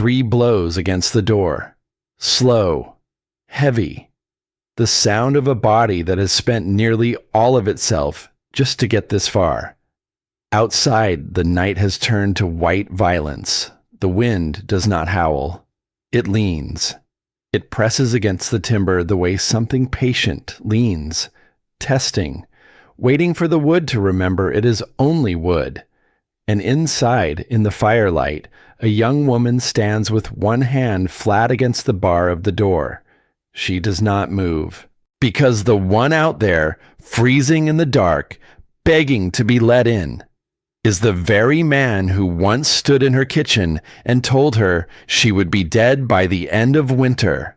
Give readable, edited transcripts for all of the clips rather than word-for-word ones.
3 blows against the door. Slow, heavy. The sound of a body that has spent nearly all of itself just to get this far. Outside, the night has turned to white violence. The wind does not howl. It leans. It presses against the timber the way something patient leans, testing, waiting for the wood to remember it is only wood. And inside, in the firelight, a young woman stands with one hand flat against the bar of the door. She does not move, because the one out there, freezing in the dark, begging to be let in, is the very man who once stood in her kitchen and told her she would be dead by the end of winter.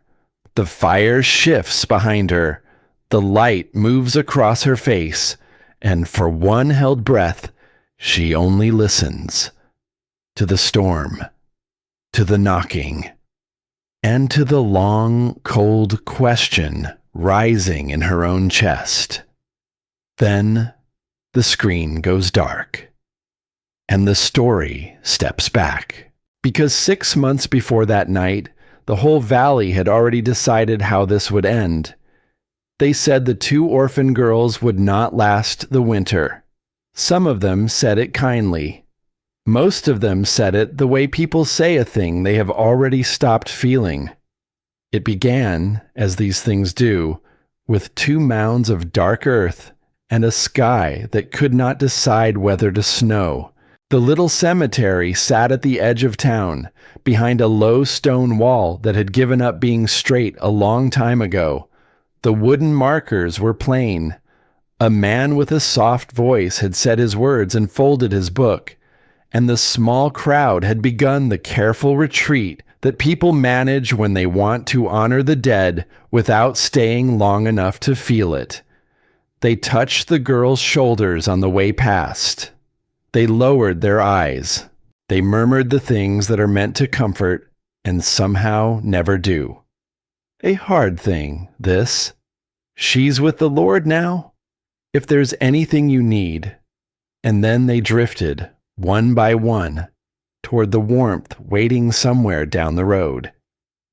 The fire shifts behind her. The light moves across her face, and for one held breath, she only listens to the storm, to the knocking, and to the long, cold question rising in her own chest. Then the screen goes dark, and the story steps back. Because 6 months before that night, the whole valley had already decided how this would end. They said the 2 orphan girls would not last the winter. Some of them said it kindly. Most of them said it the way people say a thing they have already stopped feeling. It began, as these things do, with 2 mounds of dark earth and a sky that could not decide whether to snow. The little cemetery sat at the edge of town, behind a low stone wall that had given up being straight a long time ago. The wooden markers were plain. A man with a soft voice had said his words and folded his book, and the small crowd had begun the careful retreat that people manage when they want to honor the dead without staying long enough to feel it. They touched the girls' shoulders on the way past. They lowered their eyes. They murmured the things that are meant to comfort and somehow never do. A hard thing, this. She's with the Lord now. If there's anything you need. And then they drifted, one by one, toward the warmth waiting somewhere down the road,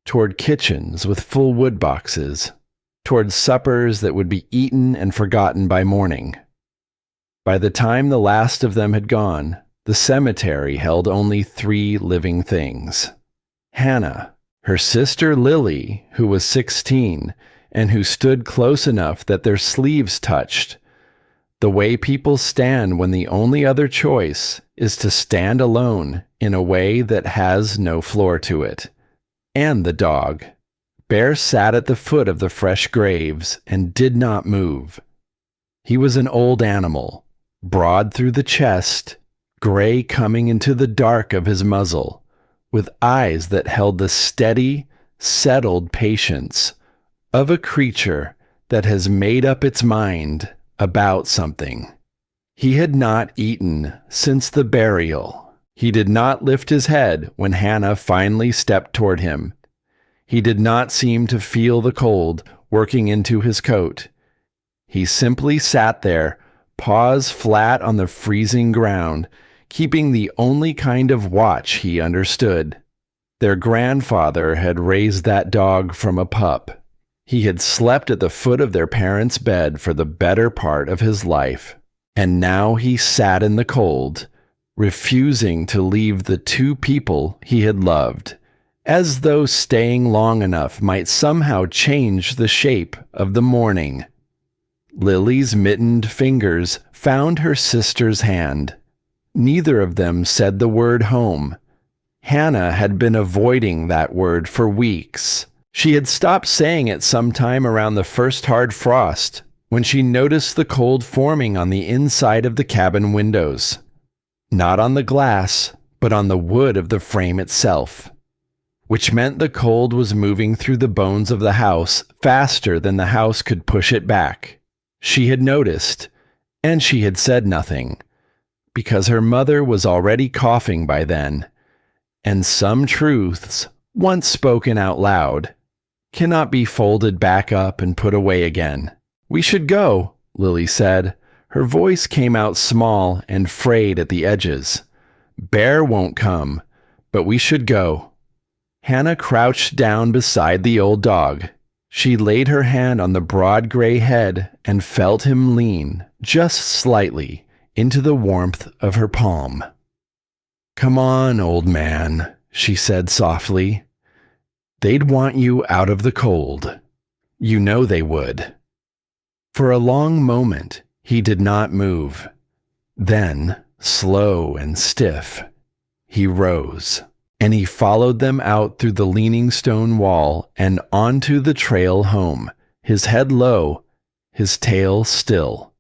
toward kitchens with full wood boxes, toward suppers that would be eaten and forgotten by morning. By the time the last of them had gone, the cemetery held only 3 living things. Hannah, her sister Lily, who was 16, and who stood close enough that their sleeves touched, the way people stand when the only other choice is to stand alone in a way that has no floor to it. And the dog. Bear sat at the foot of the fresh graves and did not move. He was an old animal, broad through the chest, gray coming into the dark of his muzzle, with eyes that held the steady, settled patience of a creature that has made up its mind about something. He had not eaten since the burial. He did not lift his head when Hannah finally stepped toward him. He did not seem to feel the cold working into his coat. He simply sat there, paws flat on the freezing ground, keeping the only kind of watch he understood. Their grandfather had raised that dog from a pup. He had slept at the foot of their parents' bed for the better part of his life, and now he sat in the cold, refusing to leave the 2 people he had loved, as though staying long enough might somehow change the shape of the morning. Lily's mittened fingers found her sister's hand. Neither of them said the word home. Hannah had been avoiding that word for weeks. She had stopped saying it sometime around the first hard frost, when she noticed the cold forming on the inside of the cabin windows. Not on the glass, but on the wood of the frame itself, which meant the cold was moving through the bones of the house faster than the house could push it back. She had noticed, and she had said nothing, because her mother was already coughing by then, and some truths, once spoken out loud, cannot be folded back up and put away again. "We should go," Lily said. Her voice came out small and frayed at the edges. "Bear won't come, but we should go. Hannah crouched down beside the old dog. She laid her hand on the broad gray head and felt him lean, just slightly, into the warmth of her palm. "Come on, old man," she said softly. "They'd want you out of the cold. You know they would." For a long moment, he did not move. Then, slow and stiff, he rose, and he followed them out through the leaning stone wall and onto the trail home, his head low, his tail still.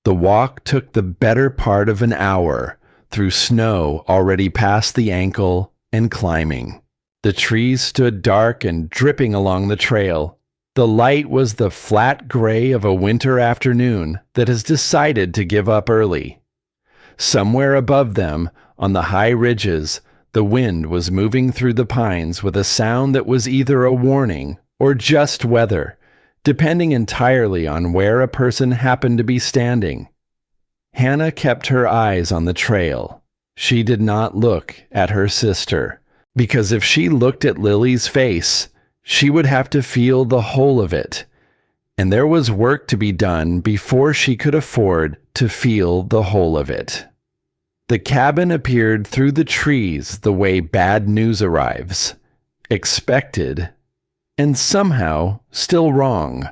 The walk took the better part of an hour, through snow already past the ankle and climbing. The trees stood dark and dripping along the trail. The light was the flat gray of a winter afternoon that has decided to give up early. Somewhere above them, on the high ridges, the wind was moving through the pines with a sound that was either a warning or just weather, depending entirely on where a person happened to be standing. Hannah kept her eyes on the trail. She did not look at her sister, because if she looked at Lily's face, she would have to feel the whole of it, and there was work to be done before she could afford to feel the whole of it. The cabin appeared through the trees the way bad news arrives, expected, and somehow still wrong.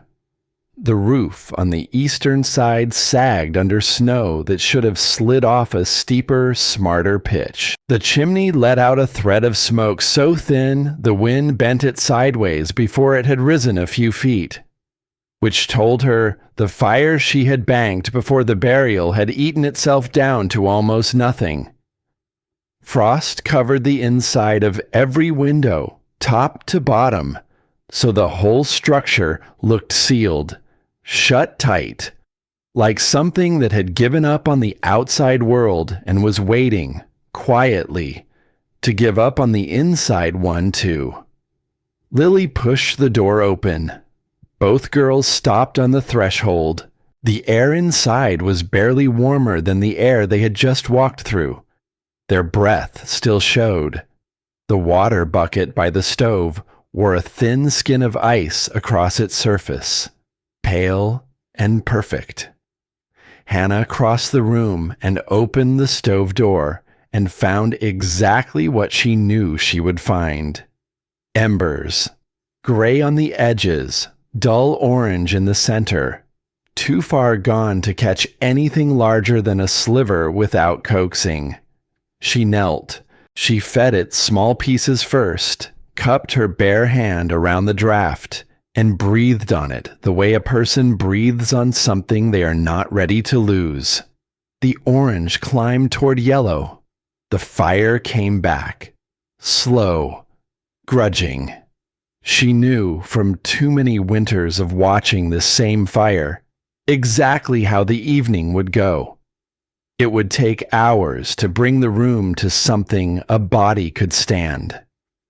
The roof on the eastern side sagged under snow that should have slid off a steeper, smarter pitch. The chimney let out a thread of smoke so thin the wind bent it sideways before it had risen a few feet, which told her the fire she had banked before the burial had eaten itself down to almost nothing. Frost covered the inside of every window, top to bottom, so the whole structure looked sealed, shut tight, like something that had given up on the outside world and was waiting, quietly, to give up on the inside one too. Lily pushed the door open. Both girls stopped on the threshold. The air inside was barely warmer than the air they had just walked through. Their breath still showed. The water bucket by the stove wore a thin skin of ice across its surface, pale and perfect. Hannah crossed the room and opened the stove door and found exactly what she knew she would find. Embers, gray on the edges, dull orange in the center, too far gone to catch anything larger than a sliver without coaxing. She knelt. She fed it small pieces first, cupped her bare hand around the draft, and breathed on it the way a person breathes on something they are not ready to lose. The orange climbed toward yellow. The fire came back, slow, grudging. She knew from too many winters of watching this same fire exactly how the evening would go. It would take hours to bring the room to something a body could stand.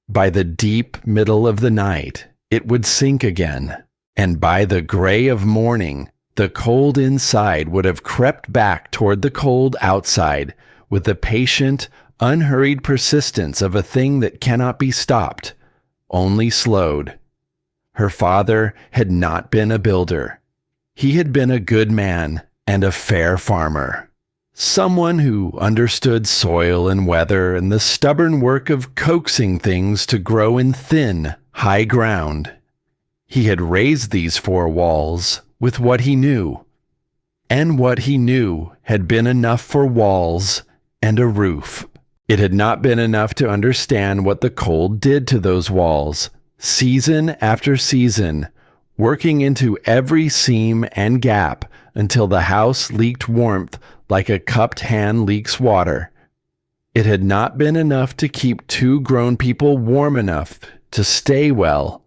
By the deep middle of the night, it would sink again, and by the gray of morning, the cold inside would have crept back toward the cold outside with the patient, unhurried persistence of a thing that cannot be stopped, only slowed. Her father had not been a builder. He had been a good man and a fair farmer. Someone who understood soil and weather and the stubborn work of coaxing things to grow in thin, high ground. He had raised these four walls with what he knew, and what he knew had been enough for walls and a roof. It had not been enough to understand what the cold did to those walls, season after season, working into every seam and gap until the house leaked warmth like a cupped hand leaks water. It had not been enough to keep two grown people warm enough to stay well.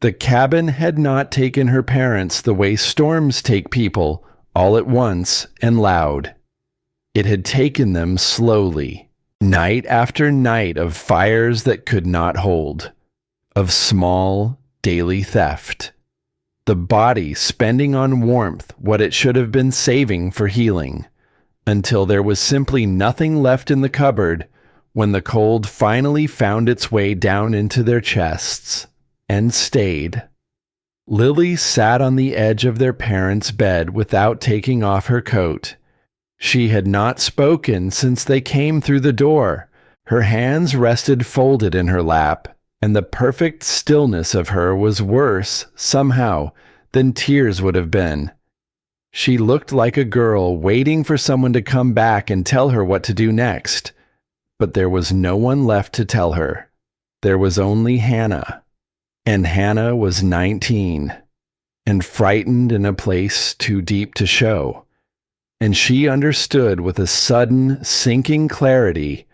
The cabin had not taken her parents the way storms take people, all at once and loud. It had taken them slowly, night after night of fires that could not hold, of small, daily theft. The body spending on warmth what it should have been saving for healing, until there was simply nothing left in the cupboard When the cold finally found its way down into their chests and stayed, Lily sat on the edge of their parents' bed without taking off her coat. She had not spoken since they came through the door. Her hands rested folded in her lap, and the perfect stillness of her was worse, somehow, than tears would have been. She looked like a girl waiting for someone to come back and tell her what to do next. But there was no one left to tell her. There was only Hannah. And Hannah was 19, and frightened in a place too deep to show. And she understood with a sudden, sinking clarity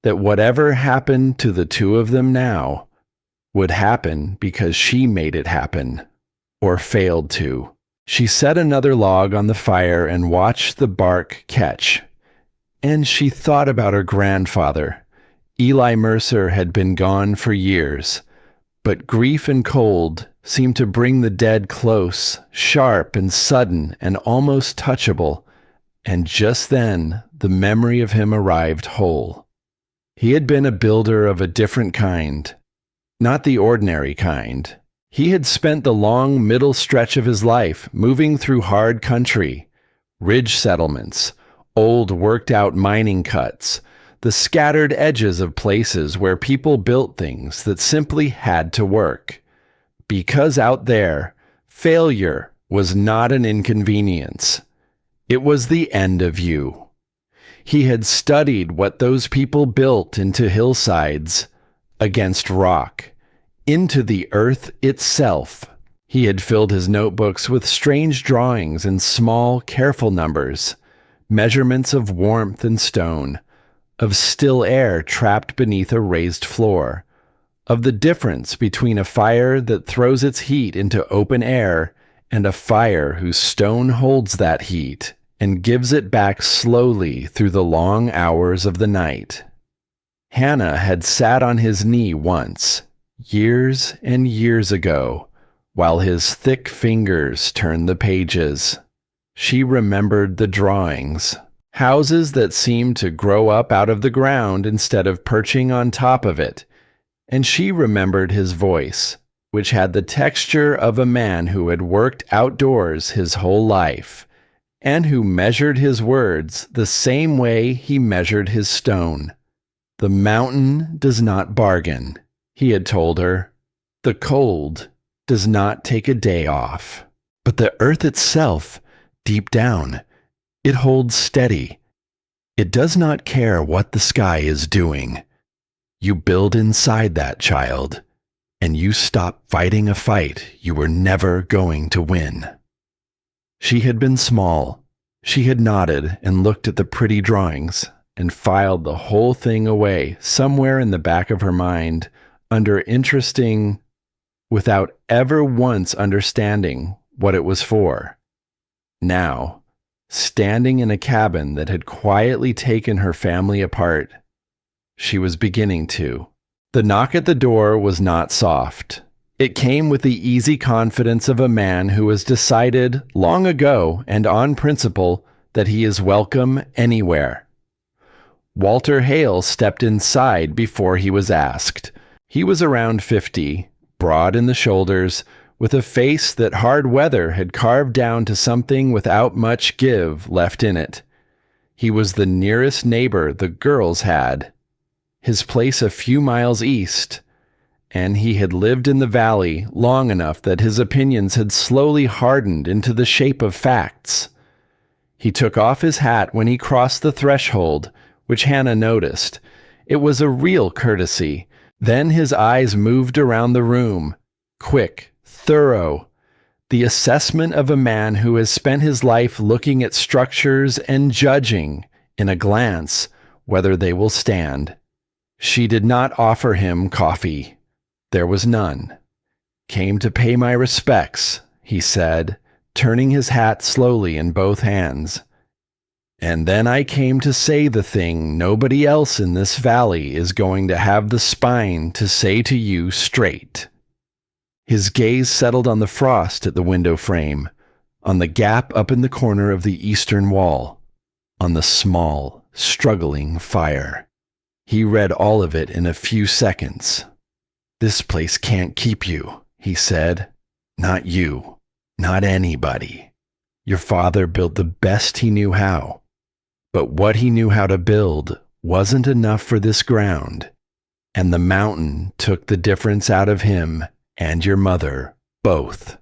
that whatever happened to the two of them now would happen because she made it happen, or failed to. She set another log on the fire and watched the bark catch. And she thought about her grandfather. Eli Mercer had been gone for years, but grief and cold seemed to bring the dead close, sharp and sudden and almost touchable, and just then the memory of him arrived whole. He had been a builder of a different kind, not the ordinary kind. He had spent the long middle stretch of his life moving through hard country, ridge settlements, old worked-out mining cuts, the scattered edges of places where people built things that simply had to work. Because out there, failure was not an inconvenience. It was the end of you. He had studied what those people built into hillsides, against rock, into the earth itself. He had filled his notebooks with strange drawings in small, careful numbers, measurements of warmth and stone, of still air trapped beneath a raised floor, of the difference between a fire that throws its heat into open air and a fire whose stone holds that heat and gives it back slowly through the long hours of the night. Hannah had sat on his knee once, years and years ago, while his thick fingers turned the pages. She remembered the drawings. Houses that seemed to grow up out of the ground instead of perching on top of it. And she remembered his voice, which had the texture of a man who had worked outdoors his whole life, and who measured his words the same way he measured his stone. The mountain does not bargain, he had told her. The cold does not take a day off. But the earth itself, deep down, it holds steady. It does not care what the sky is doing. You build inside that, child, and you stop fighting a fight you were never going to win. She had been small. She had nodded and looked at the pretty drawings and filed the whole thing away somewhere in the back of her mind under interesting, without ever once understanding what it was for. Now, standing in a cabin that had quietly taken her family apart, she was beginning to. The knock at the door was not soft. It came with the easy confidence of a man who has decided long ago and on principle that he is welcome anywhere. Walter Hale stepped inside before he was asked. He was around 50, broad in the shoulders, with a face that hard weather had carved down to something without much give left in it. He was the nearest neighbor the girls had, his place a few miles east, and he had lived in the valley long enough that his opinions had slowly hardened into the shape of facts. He took off his hat when he crossed the threshold, which Hannah noticed. It was a real courtesy. Then his eyes moved around the room, quick, thorough, the assessment of a man who has spent his life looking at structures and judging, in a glance, whether they will stand. She did not offer him coffee. There was none. "Came to pay my respects," he said, turning his hat slowly in both hands. "And then I came to say the thing nobody else in this valley is going to have the spine to say to you straight." His gaze settled on the frost at the window frame, on the gap up in the corner of the eastern wall, on the small, struggling fire. He read all of it in a few seconds. "This place can't keep you," he said. "Not you. Not anybody. Your father built the best he knew how. But what he knew how to build wasn't enough for this ground, and the mountain took the difference out of him and your mother, both."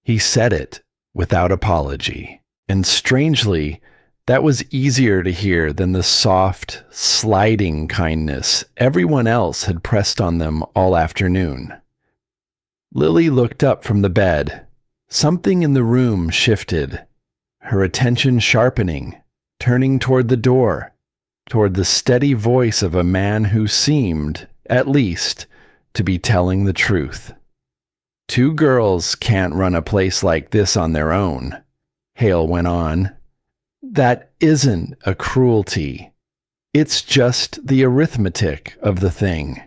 He said it without apology, and strangely, that was easier to hear than the soft, sliding kindness everyone else had pressed on them all afternoon. Lily looked up from the bed. Something in the room shifted, her attention sharpening, turning toward the door, toward the steady voice of a man who seemed, at least, to be telling the truth. "Two girls can't run a place like this on their own," Hale went on. "That isn't a cruelty. It's just the arithmetic of the thing."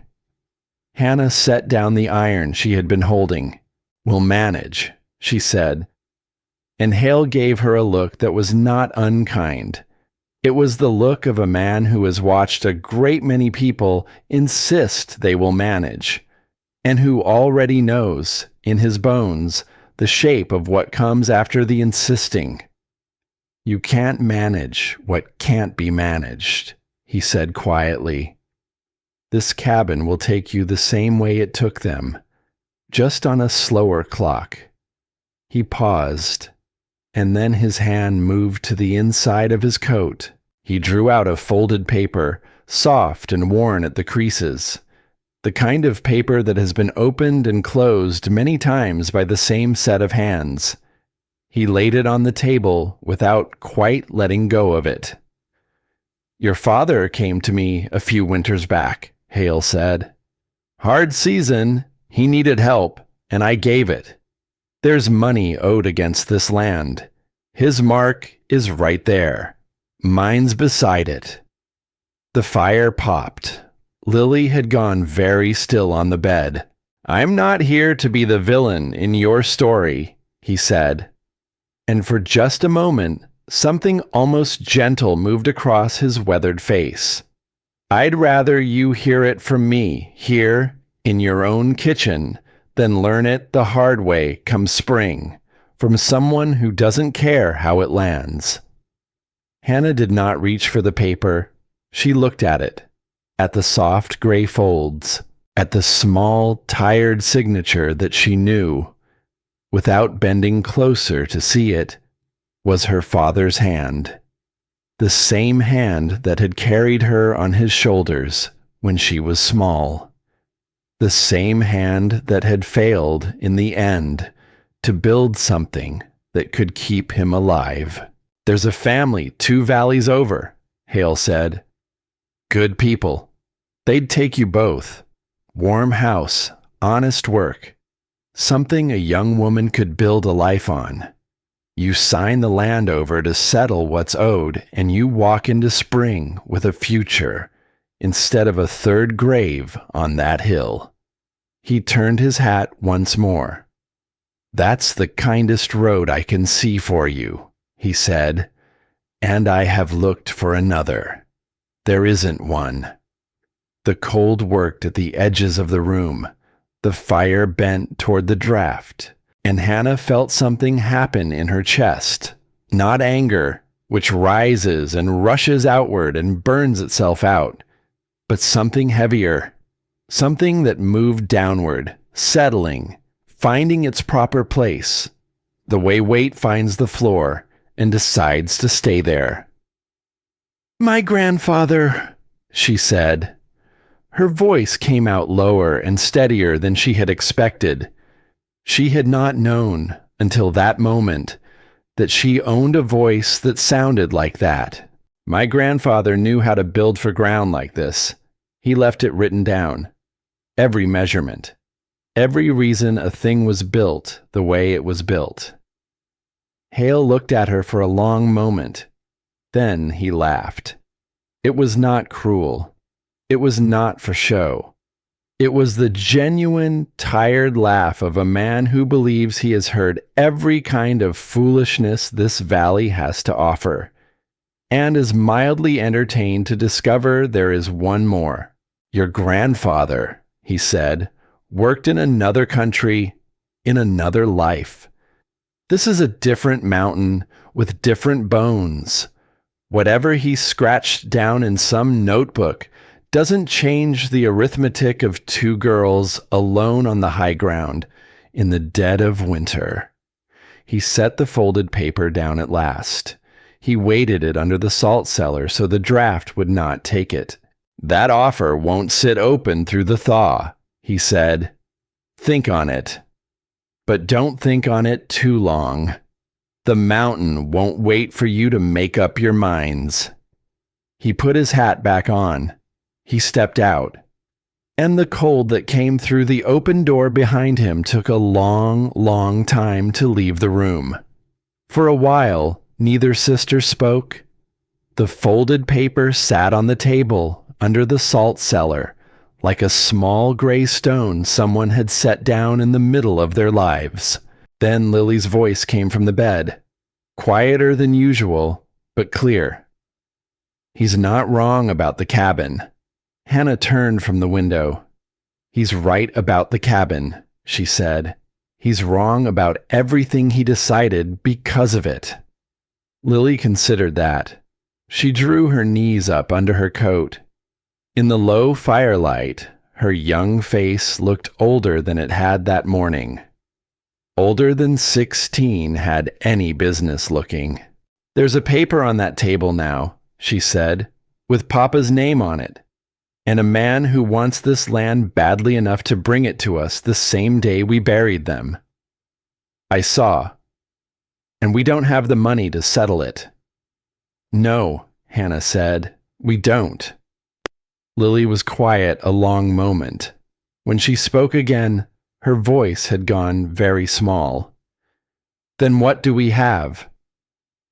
Hannah set down the iron she had been holding. "We'll manage," she said. And Hale gave her a look that was not unkind. It was the look of a man who has watched a great many people insist they will manage, and who already knows, in his bones, the shape of what comes after the insisting. "You can't manage what can't be managed," he said quietly. "This cabin will take you the same way it took them, just on a slower clock." He paused, and then his hand moved to the inside of his coat. He drew out a folded paper, soft and worn at the creases, the kind of paper that has been opened and closed many times by the same set of hands. He laid it on the table without quite letting go of it. "Your father came to me a few winters back," Hale said. "Hard season. He needed help, and I gave it. There's money owed against this land. His mark is right there. Mine's beside it." The fire popped. Lily had gone very still on the bed. "I'm not here to be the villain in your story," he said. And for just a moment, something almost gentle moved across his weathered face. "I'd rather you hear it from me, here, in your own kitchen, than learn it the hard way come spring, from someone who doesn't care how it lands." Hannah did not reach for the paper. She looked at it, at the soft gray folds, at the small, tired signature that she knew, without bending closer to see it, was her father's hand. The same hand that had carried her on his shoulders when she was small. The same hand that had failed in the end to build something that could keep him alive. "There's a family 2 valleys over," Hale said. "Good people. They'd take you both. Warm house, honest work. Something a young woman could build a life on. You sign the land over to settle what's owed, and you walk into spring with a future, instead of a third grave on that hill." He turned his hat once more. "That's the kindest road I can see for you," he said, "and I have looked for another. There isn't one." The cold worked at the edges of the room. The fire bent toward the draft, and Hannah felt something happen in her chest. Not anger, which rises and rushes outward and burns itself out, but something heavier, something that moved downward, settling, finding its proper place, the way weight finds the floor and decides to stay there. "My grandfather," she said. Her voice came out lower and steadier than she had expected. She had not known, until that moment, that she owned a voice that sounded like that. "My grandfather knew how to build for ground like this. He left it written down. Every measurement. Every reason a thing was built the way it was built." Hale looked at her for a long moment. Then he laughed. It was not cruel. It was not for show. It was the genuine, tired laugh of a man who believes he has heard every kind of foolishness this valley has to offer. and is mildly entertained to discover there is one more. Your grandfather, he said, worked in another country, in another life. This is a different mountain with different bones. Whatever he scratched down in some notebook doesn't change the arithmetic of two girls alone on the high ground in the dead of winter. He set the folded paper down at last. He weighted it under the salt cellar so the draft would not take it. That offer won't sit open through the thaw, he said. Think on it. But don't think on it too long. The mountain won't wait for you to make up your minds. He put his hat back on. He stepped out. And the cold that came through the open door behind him took a long, long time to leave the room. For a while, neither sister spoke. The folded paper sat on the table under the salt cellar, like a small gray stone someone had set down in the middle of their lives. Then Lily's voice came from the bed, quieter than usual, but clear. He's not wrong about the cabin. Hannah turned from the window. He's right about the cabin, she said. He's wrong about everything he decided because of it. Lily considered that. She drew her knees up under her coat. In the low firelight, her young face looked older than it had that morning. Older than 16 had any business looking. There's a paper on that table now, she said, with Papa's name on it, and a man who wants this land badly enough to bring it to us the same day we buried them. I saw. And we don't have the money to settle it. No, Hannah said, we don't. Lily was quiet a long moment. When she spoke again, her voice had gone very small. Then what do we have?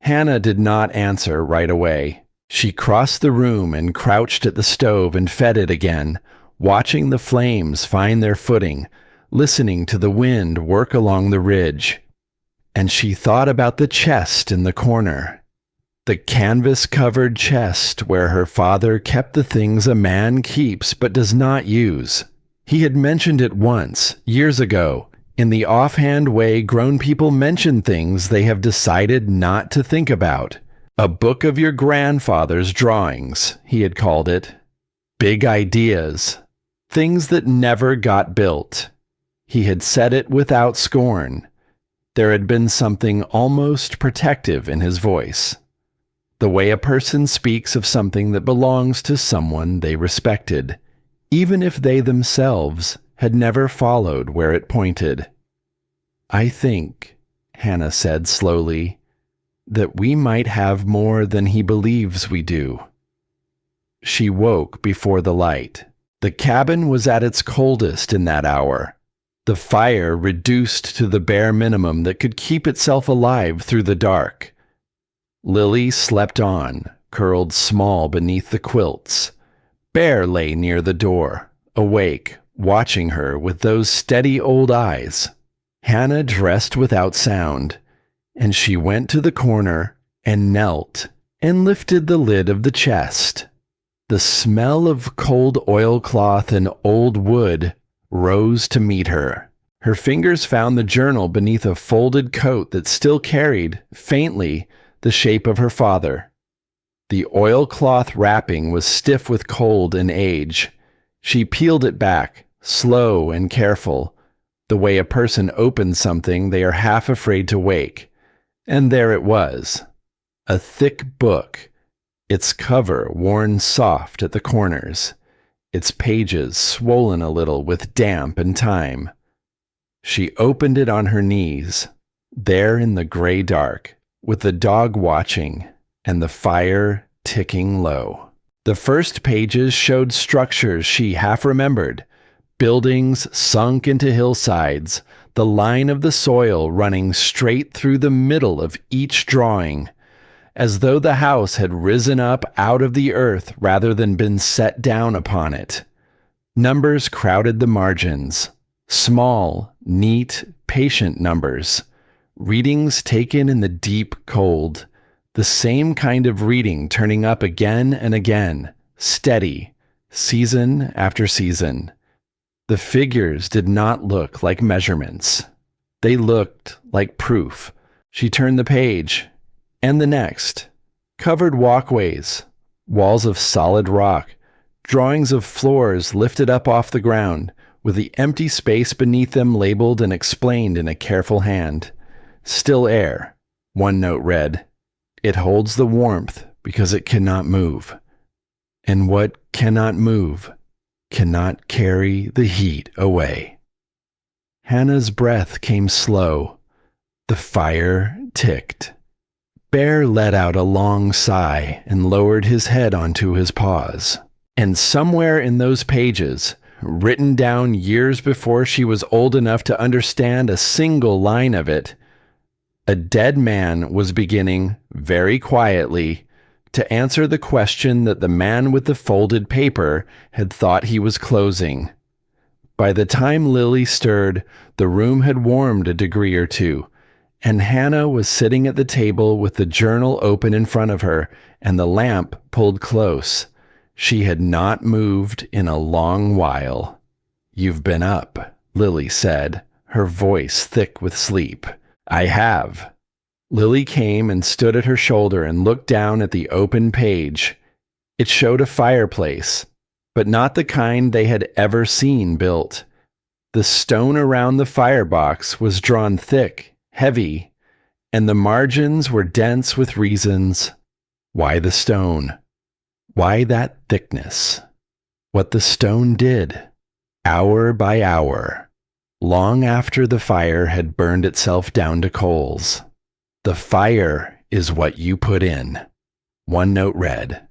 Hannah did not answer right away. She crossed the room and crouched at the stove and fed it again, watching the flames find their footing, listening to the wind work along the ridge. And she thought about the chest in the corner. The canvas-covered chest where her father kept the things a man keeps but does not use. He had mentioned it once, years ago, in the offhand way grown people mention things they have decided not to think about. A book of your grandfather's drawings, he had called it. Big ideas. Things that never got built. He had said it without scorn. There had been something almost protective in his voice. The way a person speaks of something that belongs to someone they respected, even if they themselves had never followed where it pointed. I think, Hannah said slowly, that we might have more than he believes we do. She woke before the light. The cabin was at its coldest in that hour. The fire reduced to the bare minimum that could keep itself alive through the dark. Lily slept on, curled small beneath the quilts. Bear lay near the door, awake, watching her with those steady old eyes. Hannah dressed without sound, and she went to the corner and knelt and lifted the lid of the chest. The smell of cold oilcloth and old wood rose to meet her. Her fingers found the journal beneath a folded coat that still carried, faintly, the shape of her father. The oilcloth wrapping was stiff with cold and age. She peeled it back, slow and careful, the way a person opens something they are half afraid to wake. And there it was, a thick book, its cover worn soft at the corners, its pages swollen a little with damp and time. She opened it on her knees, there in the gray dark, with the dog watching and the fire ticking low. The first pages showed structures she half remembered, buildings sunk into hillsides, the line of the soil running straight through the middle of each drawing, as though the house had risen up out of the earth rather than been set down upon it. Numbers crowded the margins, small, neat, patient numbers, readings taken in the deep cold, The same kind of reading turning up again and again, steady, season after season. The figures did not look like measurements. They looked like proof. She turned the page, and the next. Covered walkways, walls of solid rock, drawings of floors lifted up off the ground, with the empty space beneath them labeled and explained in a careful hand. Still air, one note read. It holds the warmth because it cannot move. And what cannot move cannot carry the heat away. Hannah's breath came slow. The fire ticked. Bear let out a long sigh and lowered his head onto his paws. And somewhere in those pages, written down years before she was old enough to understand a single line of it, a dead man was beginning, very quietly, to answer the question that the man with the folded paper had thought he was closing. By the time Lily stirred, the room had warmed a degree or two, and Hannah was sitting at the table with the journal open in front of her and the lamp pulled close. She had not moved in a long while. "You've been up," Lily said, her voice thick with sleep. "I have." Lily came and stood at her shoulder and looked down at the open page. It showed a fireplace, but not the kind they had ever seen built. The stone around the firebox was drawn thick, heavy, and the margins were dense with reasons. Why the stone? Why that thickness? What the stone did, hour by hour, long after the fire had burned itself down to coals. "The fire is what you put in," one note read.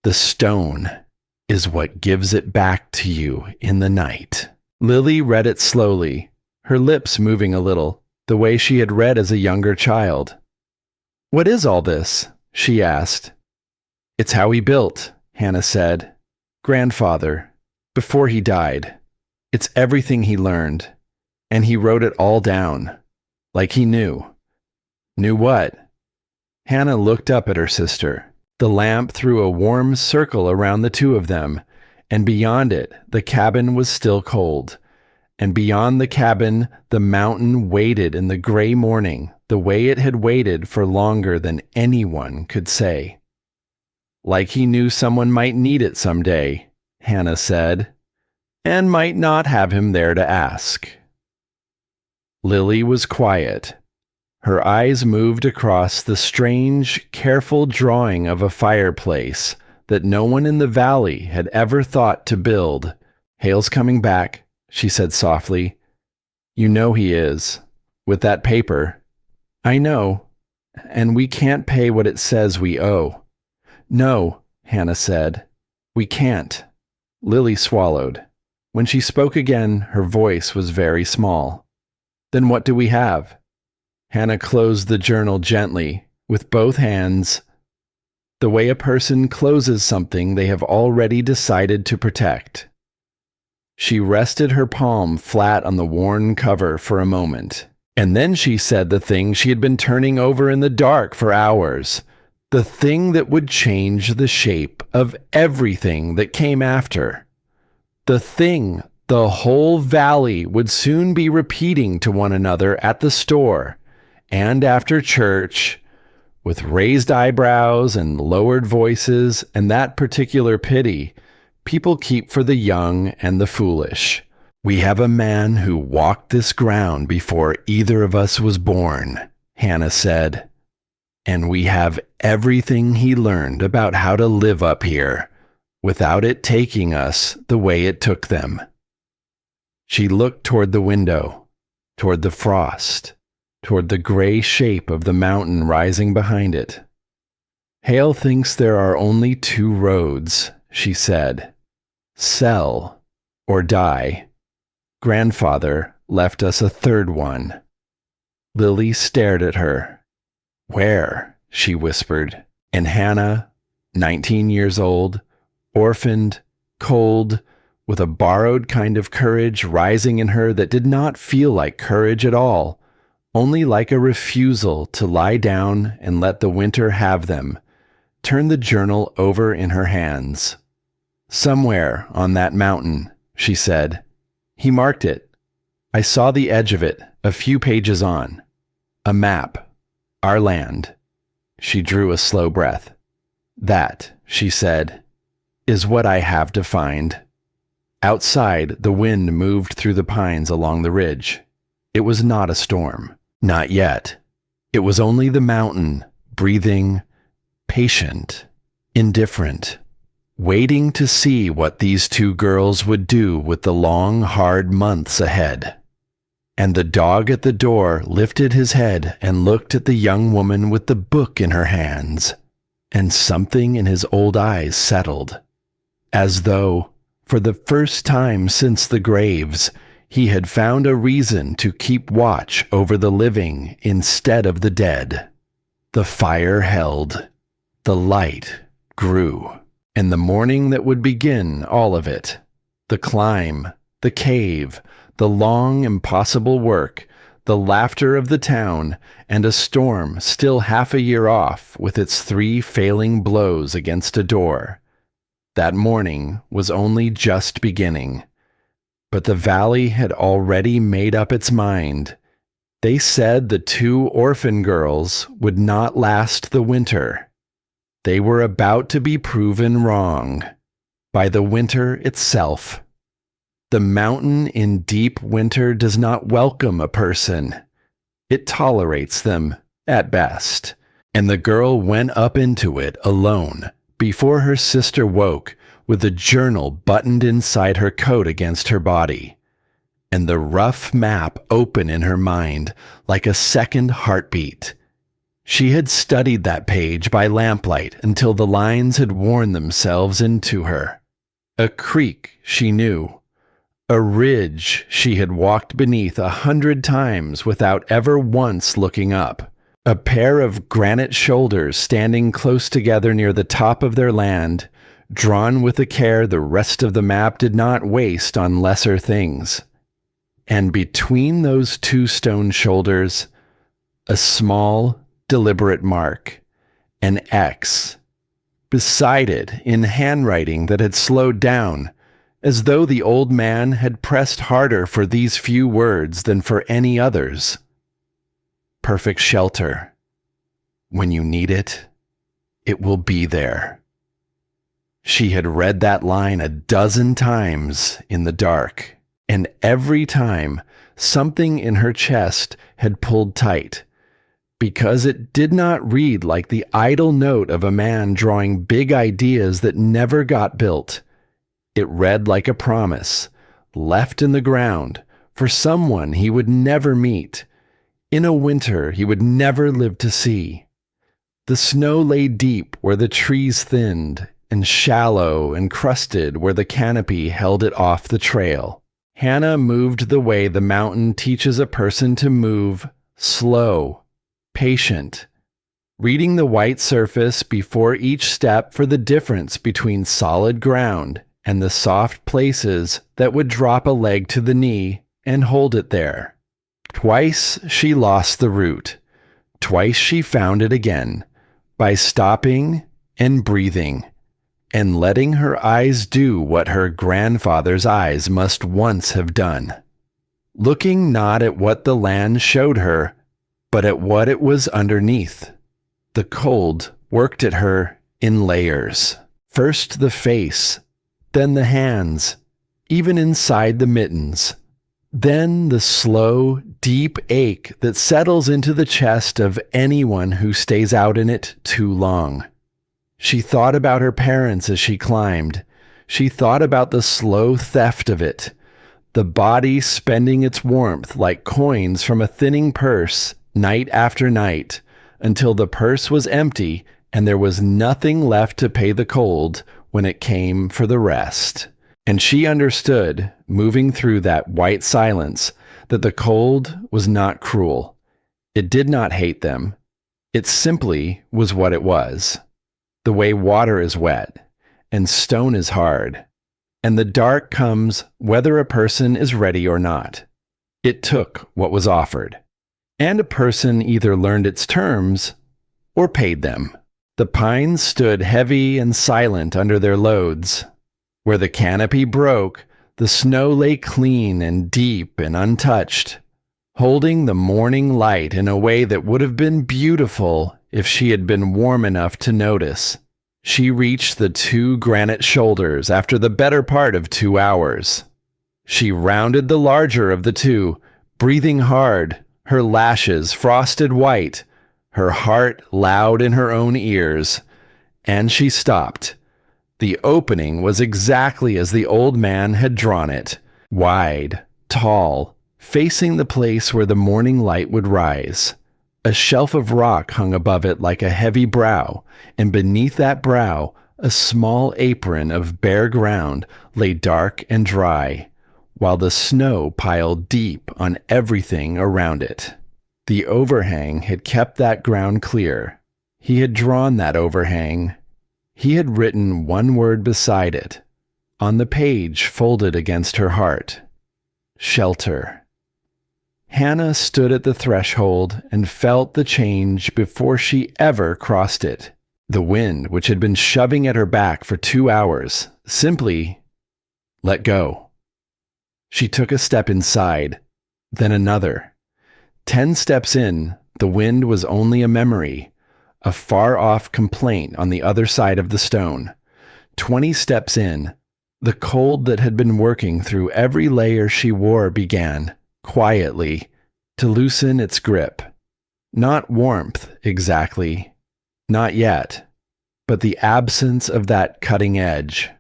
"The stone is what gives it back to you in the night." Lily read it slowly, her lips moving a little, the way she had read as a younger child. "What is all this?" she asked. "It's how he built," Hannah said. "Grandfather, before he died. It's everything he learned, and he wrote it all down, like he knew." "Knew what?" Hannah looked up at her sister. The lamp threw a warm circle around the two of them, and beyond it, the cabin was still cold. And beyond the cabin, the mountain waited in the gray morning, the way it had waited for longer than anyone could say. "Like he knew someone might need it someday," Hannah said, "and might not have him there to ask." Lily was quiet. Her eyes moved across the strange, careful drawing of a fireplace that no one in the valley had ever thought to build. "Hale's coming back," she said softly. "You know he is. With that paper." "I know. And we can't pay what it says we owe." "No," Hannah said. "We can't." Lily swallowed. When she spoke again, her voice was very small. "Then what do we have?" Hannah closed the journal gently, with both hands, the way a person closes something they have already decided to protect. She rested her palm flat on the worn cover for a moment, and then she said the thing she had been turning over in the dark for hours, the thing that would change the shape of everything that came after, the thing the whole valley would soon be repeating to one another at the store and after church, with raised eyebrows and lowered voices and that particular pity people keep for the young and the foolish. "We have a man who walked this ground before either of us was born," Hannah said. "And we have everything he learned about how to live up here, without it taking us the way it took them." She looked toward the window, toward the frost, toward the gray shape of the mountain rising behind it. "Hale thinks there are only two roads," she said. "Sell or die. Grandfather left us a third one." Lily stared at her. "Where?" she whispered. And Hannah, 19 years old, orphaned, cold, with a borrowed kind of courage rising in her that did not feel like courage at all, only like a refusal to lie down and let the winter have them, turned the journal over in her hands. "Somewhere on that mountain," she said. He marked it. I saw the edge of it, a few pages on. A map. Our land. She drew a slow breath. "That," she said, "is what I have to find." Outside, the wind moved through the pines along the ridge. It was not a storm. Not yet. It was only the mountain, breathing, patient, indifferent, waiting to see what these two girls would do with the long, hard months ahead. And the dog at the door lifted his head and looked at the young woman with the book in her hands, and something in his old eyes settled, as though, for the first time since the graves, he had found a reason to keep watch over the living instead of the dead. The fire held. The light grew. And the morning that would begin all of it, the climb, the cave, the long, impossible work, the laughter of the town, and a storm still half a year off with its 3 failing blows against a door. That morning was only just beginning. But the valley had already made up its mind. They said the 2 orphan girls would not last the winter. They were about to be proven wrong by the winter itself. The mountain in deep winter does not welcome a person. It tolerates them, at best. And the girl went up into it alone, before her sister woke, with the journal buttoned inside her coat against her body, and the rough map open in her mind like a second heartbeat. She had studied that page by lamplight until the lines had worn themselves into her. A creek she knew. A ridge she had walked beneath 100 times without ever once looking up. A pair of granite shoulders standing close together near the top of their land, drawn with a care the rest of the map did not waste on lesser things. And between those 2 stone shoulders, a small, deliberate mark, an X. Beside it, in handwriting that had slowed down, as though the old man had pressed harder for these few words than for any others. Perfect shelter. When you need it, it will be there. She had read that line 12 times in the dark, and every time something in her chest had pulled tight, because it did not read like the idle note of a man drawing big ideas that never got built. It read like a promise, left in the ground, for someone he would never meet, in a winter he would never live to see. The snow lay deep where the trees thinned, and shallow and crusted where the canopy held it off the trail. Hannah moved the way the mountain teaches a person to move, slow, patient, reading the white surface before each step for the difference between solid ground and the soft places that would drop a leg to the knee and hold it there. Twice she lost the route. Twice she found it again, by stopping and breathing, and letting her eyes do what her grandfather's eyes must once have done. Looking not at what the land showed her, but at what it was underneath. The cold worked at her in layers. First the face, then the hands, even inside the mittens. Then the slow, deep ache that settles into the chest of anyone who stays out in it too long. She thought about her parents as she climbed. She thought about the slow theft of it, the body spending its warmth like coins from a thinning purse night after night, until the purse was empty and there was nothing left to pay the cold when it came for the rest. And she understood, moving through that white silence, that the cold was not cruel. It did not hate them. It simply was what it was. The way water is wet, and stone is hard, and the dark comes whether a person is ready or not. It took what was offered. and a person either learned its terms or paid them. The pines stood heavy and silent under their loads. Where the canopy broke, the snow lay clean and deep and untouched, holding the morning light in a way that would have been beautiful if she had been warm enough to notice. She reached the 2 granite shoulders after the better part of 2 hours. She rounded the larger of the 2, breathing hard, her lashes frosted white, her heart loud in her own ears, and she stopped. The opening was exactly as the old man had drawn it, wide, tall, facing the place where the morning light would rise. A shelf of rock hung above it like a heavy brow, and beneath that brow, a small apron of bare ground lay dark and dry, while the snow piled deep on everything around it. The overhang had kept that ground clear. He had drawn that overhang. He had written one word beside it, on the page folded against her heart: shelter. Hannah stood at the threshold and felt the change before she ever crossed it. The wind, which had been shoving at her back for 2 hours, simply let go. She took a step inside, then another. 10 steps in, the wind was only a memory, a far-off complaint on the other side of the stone. 20 steps in, the cold that had been working through every layer she wore began, quietly, to loosen its grip. Not warmth, exactly. Not yet. But the absence of that cutting edge.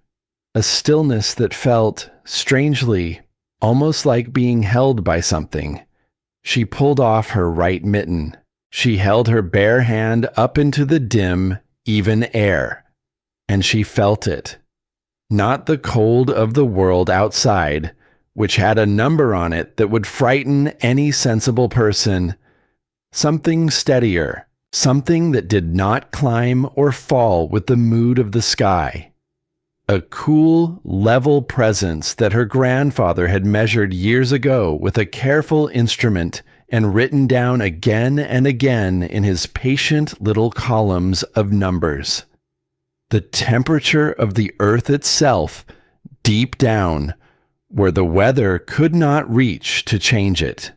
A stillness that felt, strangely, almost like being held by something. She pulled off her right mitten. She held her bare hand up into the dim, even air. And she felt it. Not the cold of the world outside, which had a number on it that would frighten any sensible person. Something steadier, something that did not climb or fall with the mood of the sky. A cool, level presence that her grandfather had measured years ago with a careful instrument and written down again and again in his patient little columns of numbers. The temperature of the earth itself, deep down, where the weather could not reach to change it.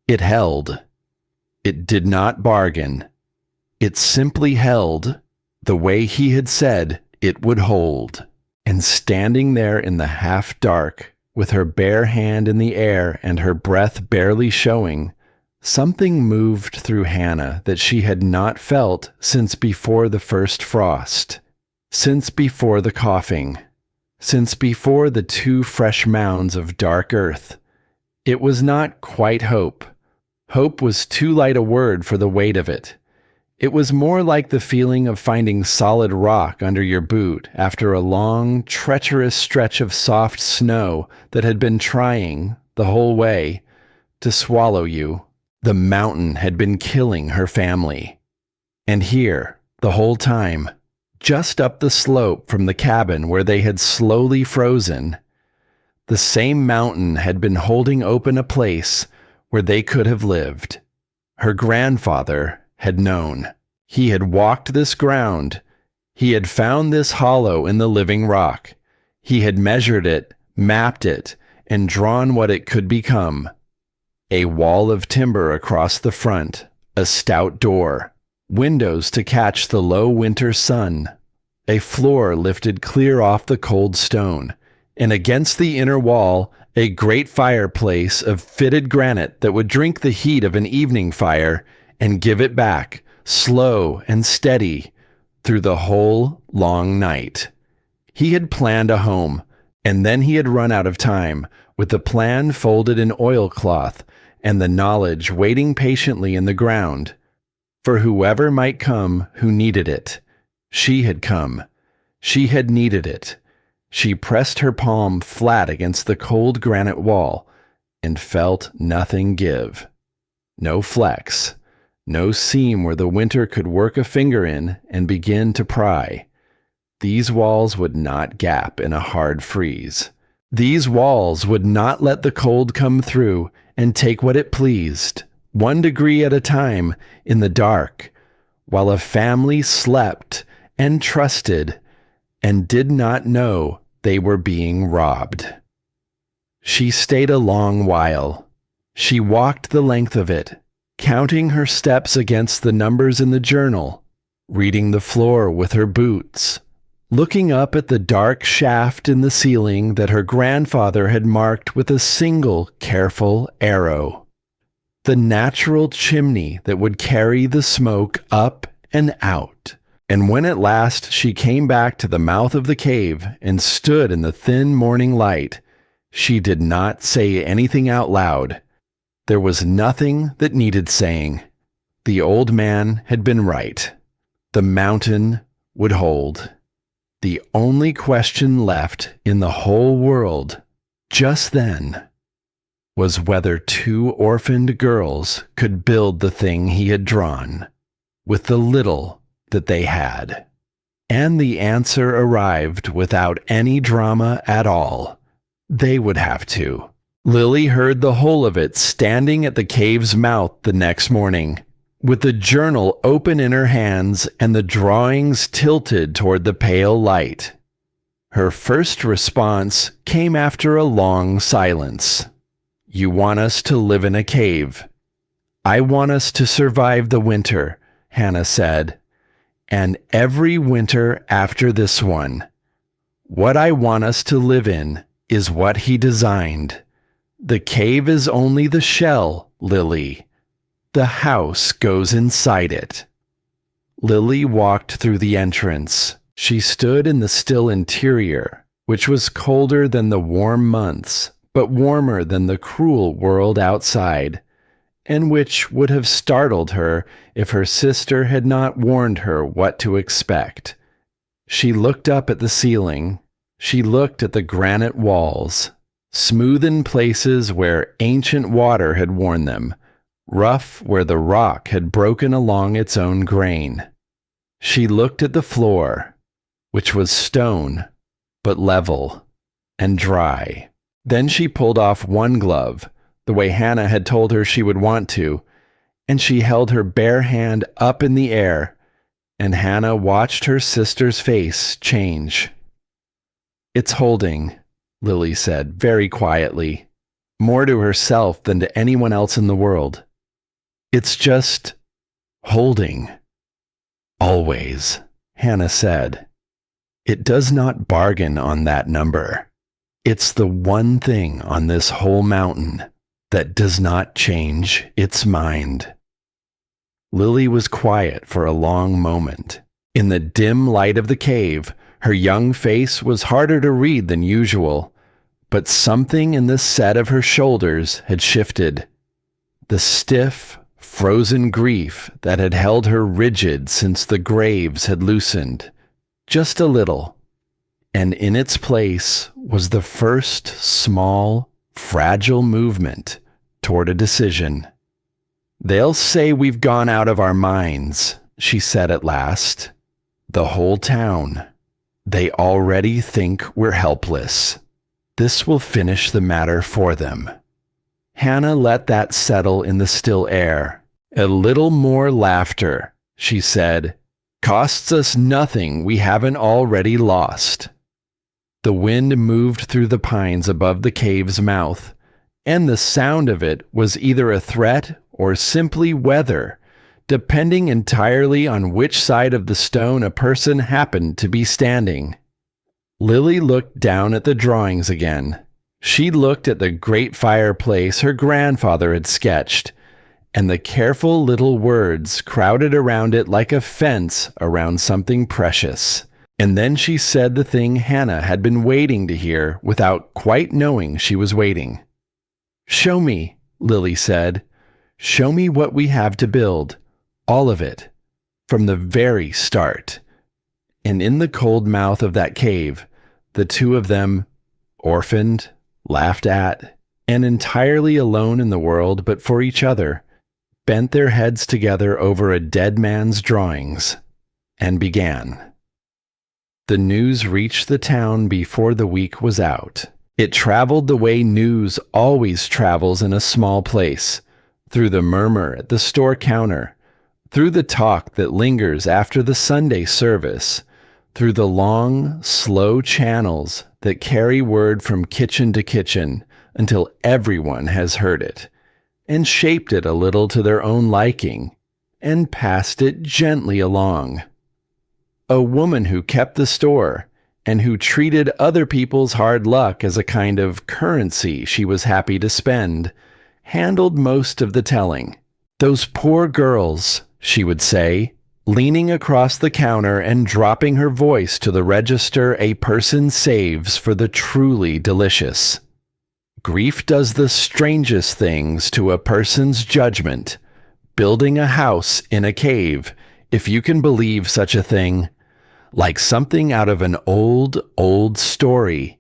It held. It did not bargain. It simply held the way he had said it would hold. And standing there in the half-dark, with her bare hand in the air and her breath barely showing, something moved through Hannah that she had not felt since before the first frost, since before the coughing, since before the 2 fresh mounds of dark earth. It was not quite hope. Hope was too light a word for the weight of it. It was more like the feeling of finding solid rock under your boot after a long, treacherous stretch of soft snow that had been trying, the whole way, to swallow you. The mountain had been killing her family. And here, the whole time, just up the slope from the cabin where they had slowly frozen, the same mountain had been holding open a place where they could have lived. Her grandfather had known. He had walked this ground. He had found this hollow in the living rock. He had measured it, mapped it, and drawn what it could become. A wall of timber across the front, a stout door, windows to catch the low winter sun, a floor lifted clear off the cold stone, and against the inner wall, a great fireplace of fitted granite that would drink the heat of an evening fire and give it back, slow and steady, through the whole long night. He had planned a home, and then he had run out of time, with the plan folded in oilcloth and the knowledge waiting patiently in the ground, for whoever might come who needed it. She had come. She had needed it. She pressed her palm flat against the cold granite wall and felt nothing give. No flex. No seam where the winter could work a finger in and begin to pry. These walls would not gap in a hard freeze. These walls would not let the cold come through and take what it pleased, 1 degree at a time in the dark, while a family slept and trusted and did not know they were being robbed. She stayed a long while. She walked the length of it, counting her steps against the numbers in the journal, reading the floor with her boots, looking up at the dark shaft in the ceiling that her grandfather had marked with a single careful arrow. The natural chimney that would carry the smoke up and out. And when at last she came back to the mouth of the cave and stood in the thin morning light, she did not say anything out loud. There was nothing that needed saying. The old man had been right. The mountain would hold. The only question left in the whole world, just then, was whether 2 orphaned girls could build the thing he had drawn, with the little that they had. And the answer arrived without any drama at all. They would have to. Lily heard the whole of it standing at the cave's mouth the next morning, with the journal open in her hands and the drawings tilted toward the pale light. Her first response came after a long silence. "You want us to live in a cave. I want us to survive the winter," Hannah said, "and every winter after this one. What I want us to live in is what he designed. The cave is only the shell, Lily. The house goes inside it." Lily walked through the entrance. She stood in the still interior, which was colder than the warm months, but warmer than the cruel world outside, and which would have startled her if her sister had not warned her what to expect. She looked up at the ceiling. She looked at the granite walls, smooth in places where ancient water had worn them, rough where the rock had broken along its own grain. She looked at the floor, which was stone, but level and dry. Then she pulled off one glove, the way Hannah had told her she would want to, and she held her bare hand up in the air, and Hannah watched her sister's face change. "It's holding," Lily said very quietly, more to herself than to anyone else in the world. "It's just holding." "Always," Hannah said. "It does not bargain on that number. It's the one thing on this whole mountain that does not change its mind." Lily was quiet for a long moment. In the dim light of the cave, her young face was harder to read than usual, but something in the set of her shoulders had shifted. The stiff, frozen grief that had held her rigid since the graves had loosened, just a little, and in its place was the first small, fragile movement toward a decision. "They'll say we've gone out of our minds," she said at last. "The whole town. They already think we're helpless. This will finish the matter for them." Hannah let that settle in the still air. "A little more laughter," she said. "Costs us nothing we haven't already lost." The wind moved through the pines above the cave's mouth, and the sound of it was either a threat or simply weather, depending entirely on which side of the stone a person happened to be standing. Lily looked down at the drawings again. She looked at the great fireplace her grandfather had sketched, and the careful little words crowded around it like a fence around something precious. And then she said the thing Hannah had been waiting to hear without quite knowing she was waiting. "Show me," Lily said. "Show me what we have to build. All of it. From the very start." And in the cold mouth of that cave, the two of them, orphaned, laughed at, and entirely alone in the world but for each other, bent their heads together over a dead man's drawings, and began. The news reached the town before the week was out. It traveled the way news always travels in a small place, through the murmur at the store counter, through the talk that lingers after the Sunday service, through the long, slow channels that carry word from kitchen to kitchen until everyone has heard it, and shaped it a little to their own liking, and passed it gently along. A woman who kept the store, and who treated other people's hard luck as a kind of currency she was happy to spend, handled most of the telling. "Those poor girls," she would say, leaning across the counter and dropping her voice to the register a person saves for the truly delicious. "Grief does the strangest things to a person's judgment, building a house in a cave, if you can believe such a thing, like something out of an old, old story."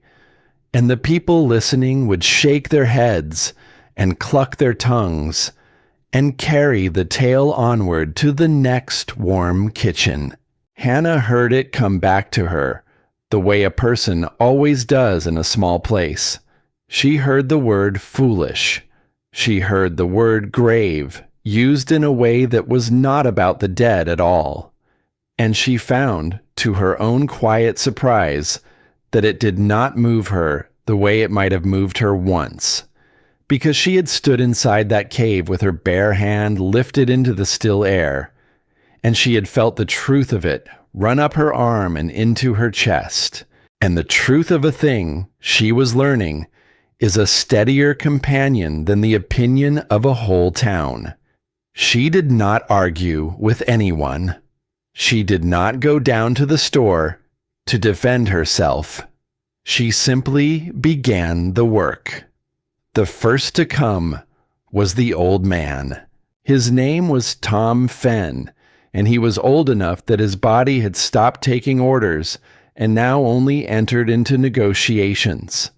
And the people listening would shake their heads and cluck their tongues and carry the tale onward to the next warm kitchen. Hannah heard it come back to her, the way a person always does in a small place. She heard the word foolish. She heard the word grave, used in a way that was not about the dead at all. And she found, to her own quiet surprise, that it did not move her the way it might have moved her once, because she had stood inside that cave with her bare hand lifted into the still air, and she had felt the truth of it run up her arm and into her chest. And the truth of a thing, she was learning, is a steadier companion than the opinion of a whole town. She did not argue with anyone. She did not go down to the store to defend herself. She simply began the work. The first to come was the old man. His name was Tom Fenn, and he was old enough that his body had stopped taking orders and now only entered into negotiations.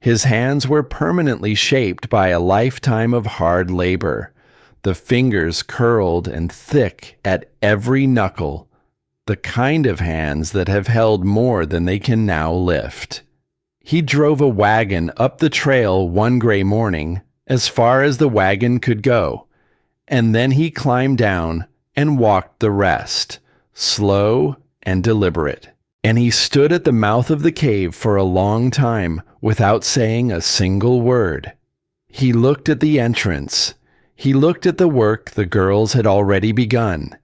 His hands were permanently shaped by a lifetime of hard labor, the fingers curled and thick at every knuckle, the kind of hands that have held more than they can now lift. He drove a wagon up the trail one gray morning, as far as the wagon could go, and then he climbed down and walked the rest, slow and deliberate. And he stood at the mouth of the cave for a long time without saying a single word. He looked at the entrance. He looked at the work the girls had already begun.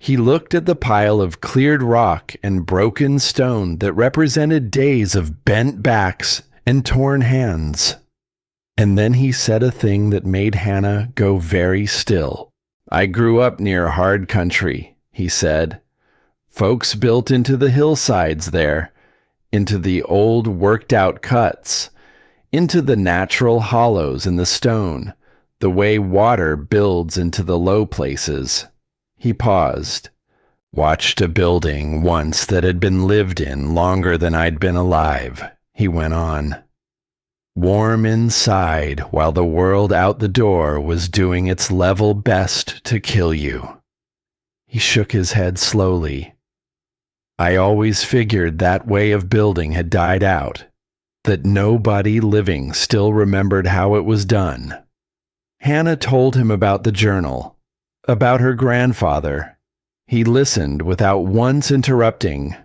He looked at the pile of cleared rock and broken stone that represented days of bent backs and torn hands. And then he said a thing that made Hannah go very still. "I grew up near hard country," he said. "Folks built into the hillsides there, into the old worked-out cuts, into the natural hollows in the stone, the way water builds into the low places." He paused. "Watched a building once that had been lived in longer than I'd been alive," he went on. "Warm inside while the world out the door was doing its level best to kill you." He shook his head slowly. "I always figured that way of building had died out, that nobody living still remembered how it was done." Hannah told him about the journal, about her grandfather. He listened without once interrupting,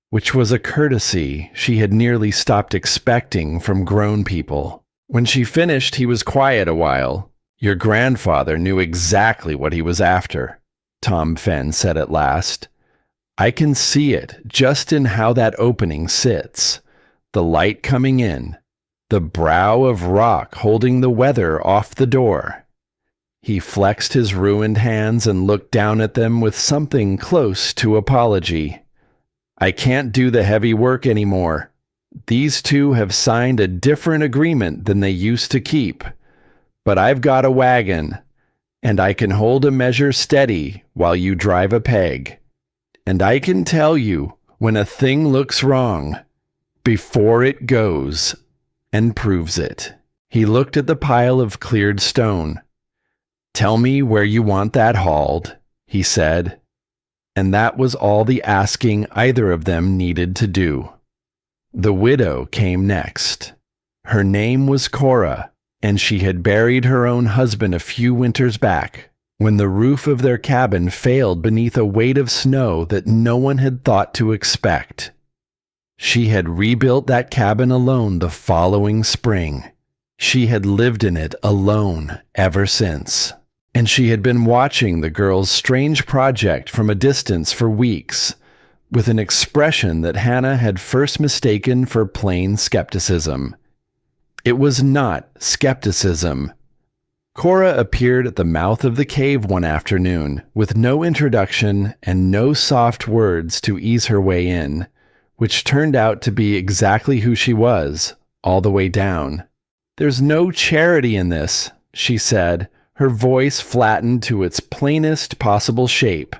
which was a courtesy she had nearly stopped expecting from grown people. When she finished, he was quiet a while. "Your grandfather knew exactly what he was after," Tom Fenn said at last. "I can see it just in how that opening sits, the light coming in, the brow of rock holding the weather off the door." He flexed his ruined hands and looked down at them with something close to apology. "I can't do the heavy work anymore. These two have signed a different agreement than they used to keep. But I've got a wagon, and I can hold a measure steady while you drive a peg. And I can tell you when a thing looks wrong before it goes and proves it." He looked at the pile of cleared stone. "Tell me where you want that hauled," he said. And that was all the asking either of them needed to do. The widow came next. Her name was Cora, And she had buried her own husband a few winters back, when the roof of their cabin failed beneath a weight of snow that no one had thought to expect. She had rebuilt that cabin alone the following spring. She had lived in it alone ever since. And she had been watching the girl's strange project from a distance for weeks, with an expression that Hannah had first mistaken for plain skepticism. It was not skepticism. Cora appeared at the mouth of the cave one afternoon, with no introduction and no soft words to ease her way in, which turned out to be exactly who she was, all the way down. "There's no charity in this," she said, her voice flattened to its plainest possible shape.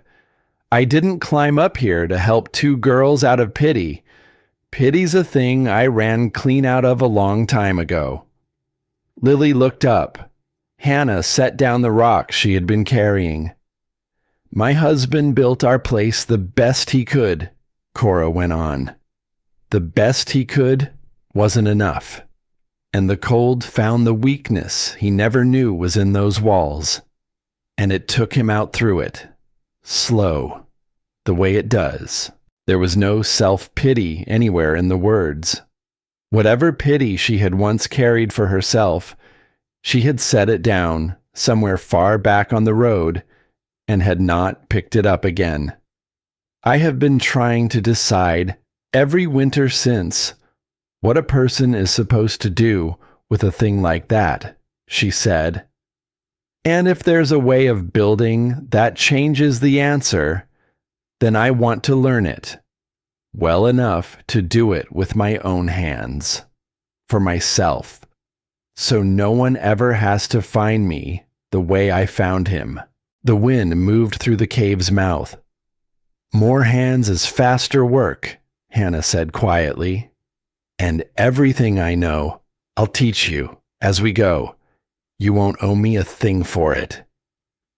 "I didn't climb up here to help two girls out of pity. Pity's a thing I ran clean out of a long time ago." Lily looked up. Hannah set down the rock she had been carrying. "My husband built our place the best he could," Cora went on. "The best he could wasn't enough. And the cold found the weakness he never knew was in those walls. And it took him out through it. Slow. The way it does." There was no self-pity anywhere in the words. Whatever pity she had once carried for herself, she had set it down somewhere far back on the road and had not picked it up again. "I have been trying to decide every winter since what a person is supposed to do with a thing like that," she said. "And if there's a way of building that changes the answer, then I want to learn it well enough to do it with my own hands, for myself, so no one ever has to find me the way I found him." The wind moved through the cave's mouth. "More hands is faster work," Hannah said quietly. "And everything I know, I'll teach you as we go. You won't owe me a thing for it."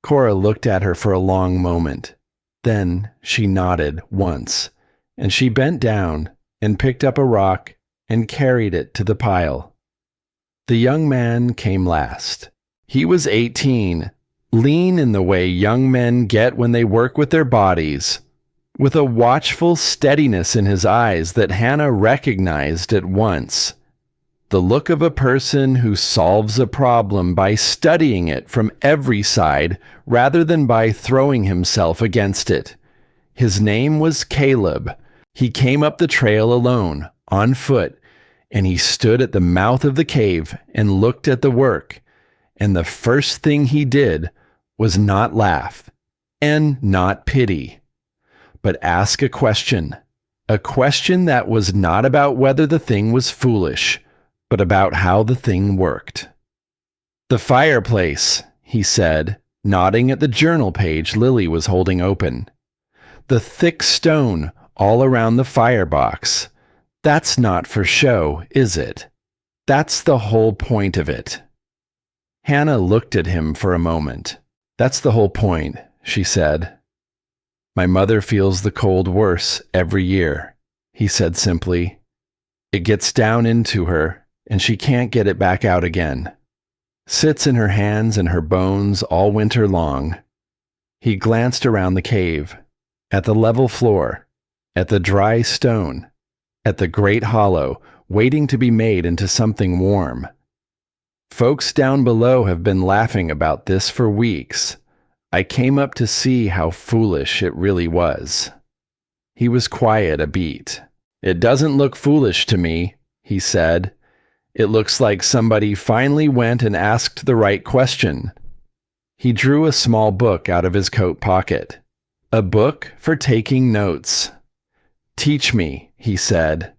Cora looked at her for a long moment. Then she nodded once, and she bent down and picked up a rock and carried it to the pile. The young man came last. He was 18, lean in the way young men get when they work with their bodies, with a watchful steadiness in his eyes that Hannah recognized at once. The look of a person who solves a problem by studying it from every side rather than by throwing himself against it. His name was Caleb. He came up the trail alone, on foot, and he stood at the mouth of the cave and looked at the work. And the first thing he did was not laugh and not pity, but ask a question that was not about whether the thing was foolish, but about how the thing worked. "The fireplace," he said, nodding at the journal page Lily was holding open. "The thick stone all around the firebox. That's not for show, is it? That's the whole point of it." Hannah looked at him for a moment. "That's the whole point," she said. "My mother feels the cold worse every year," he said simply. "It gets down into her, and she can't get it back out again. Sits in her hands and her bones all winter long." He glanced around the cave, at the level floor, at the dry stone, at the great hollow waiting to be made into something warm. "Folks down below have been laughing about this for weeks. I came up to see how foolish it really was." He was quiet a beat. "It doesn't look foolish to me," he said. "It looks like somebody finally went and asked the right question." He drew a small book out of his coat pocket. "A book for taking notes. Teach me," he said.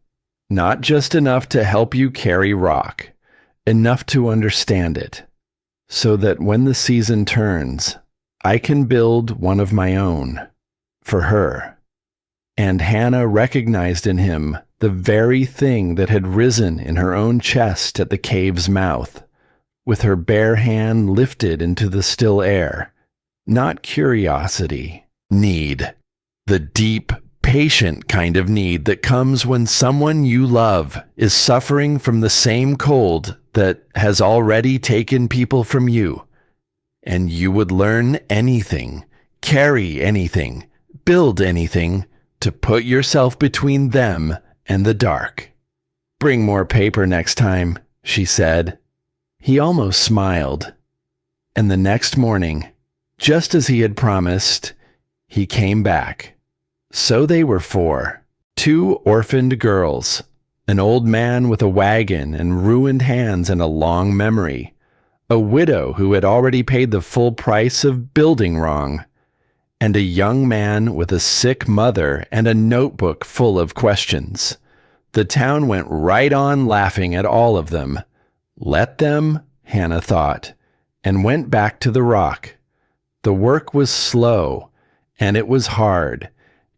"Not just enough to help you carry rock, enough to understand it, so that when the season turns, I can build one of my own, for her." And Hannah recognized in him the very thing that had risen in her own chest at the cave's mouth, with her bare hand lifted into the still air. Not curiosity, need. The deep, patient kind of need that comes when someone you love is suffering from the same cold that has already taken people from you. And you would learn anything, carry anything, build anything to put yourself between them and the dark. "Bring more paper next time," she said. He almost smiled. And the next morning, just as he had promised, he came back. So they were 4. 2 orphaned girls, an old man with a wagon and ruined hands and a long memory, a widow who had already paid the full price of building wrong, and a young man with a sick mother and a notebook full of questions. The town went right on laughing at all of them. Let them, Hannah thought, and went back to the rock. The work was slow, and it was hard,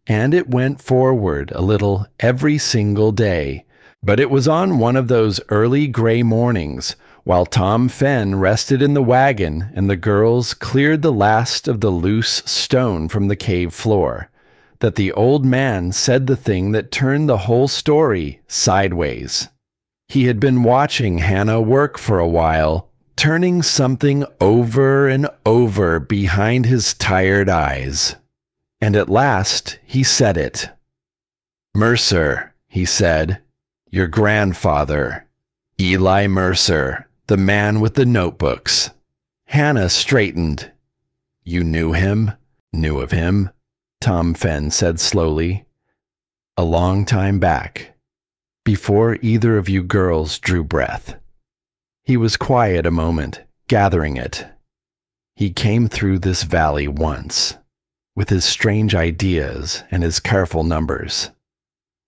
and it went forward a little every single day. But it was on one of those early gray mornings, while Tom Fenn rested in the wagon and the girls cleared the last of the loose stone from the cave floor, that the old man said the thing that turned the whole story sideways. He had been watching Hannah work for a while, turning something over and over behind his tired eyes. And at last he said it. "Mercer," he said, "your grandfather, Eli Mercer, the man with the notebooks." Hannah straightened. "You knew him? Knew of him?" Tom Fenn said slowly. "A long time back, before either of you girls drew breath." He was quiet a moment, gathering it. "He came through this valley once, with his strange ideas and his careful numbers.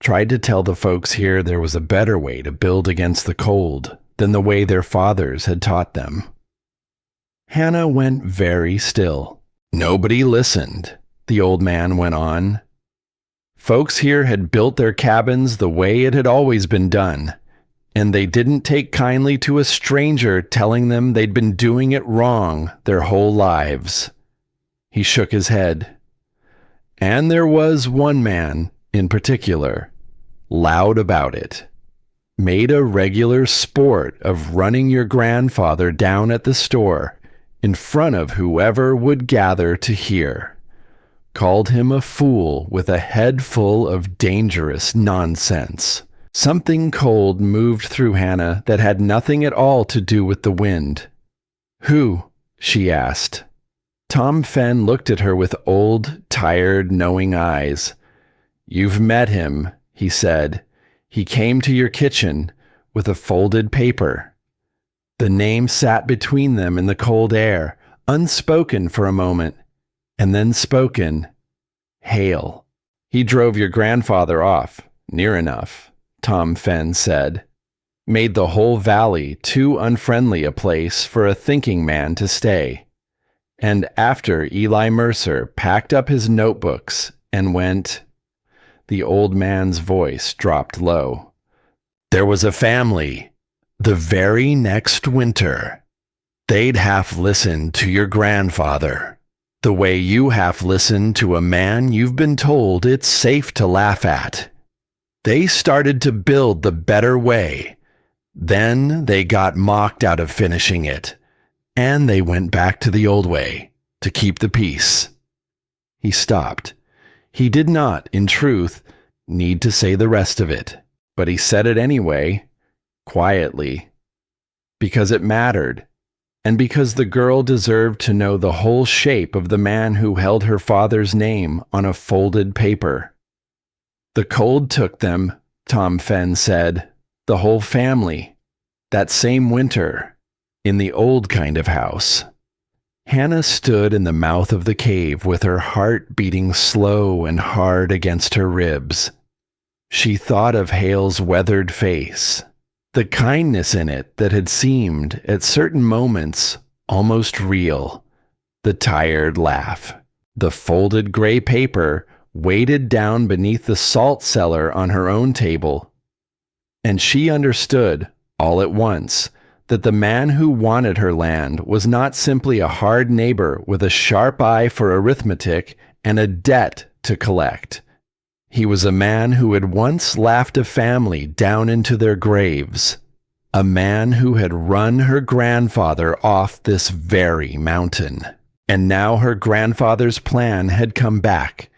Tried to tell the folks here there was a better way to build against the cold than the way their fathers had taught them." Hannah went very still. "Nobody listened," the old man went on. "Folks here had built their cabins the way it had always been done, and they didn't take kindly to a stranger telling them they'd been doing it wrong their whole lives." He shook his head. "And there was one man, in particular, loud about it. Made a regular sport of running your grandfather down at the store in front of whoever would gather to hear. Called him a fool with a head full of dangerous nonsense." Something cold moved through Hannah that had nothing at all to do with the wind. "Who?" she asked. Tom Fenn looked at her with old, tired, knowing eyes. "You've met him," he said. "He came to your kitchen with a folded paper." The name sat between them in the cold air, unspoken for a moment, and then spoken. "Hale." "He drove your grandfather off, near enough," Tom Fenn said. "Made the whole valley too unfriendly a place for a thinking man to stay. And after Eli Mercer packed up his notebooks and went," the old man's voice dropped low, "there was a family the very next winter. They'd half listened to your grandfather, the way you half listen to a man you've been told it's safe to laugh at. They started to build the better way. Then they got mocked out of finishing it. And they went back to the old way, to keep the peace." He stopped. He did not, in truth, need to say the rest of it, but he said it anyway, quietly, because it mattered, and because the girl deserved to know the whole shape of the man who held her father's name on a folded paper. "The cold took them," Tom Fenn said, "the whole family, that same winter, in the old kind of house." Hannah stood in the mouth of the cave with her heart beating slow and hard against her ribs. She thought of Hale's weathered face, the kindness in it that had seemed, at certain moments, almost real, the tired laugh, the folded gray paper weighted down beneath the salt cellar on her own table. And she understood, all at once, that the man who wanted her land was not simply a hard neighbor with a sharp eye for arithmetic and a debt to collect. He was a man who had once laughed a family down into their graves. A man who had run her grandfather off this very mountain. And now her grandfather's plan had come back,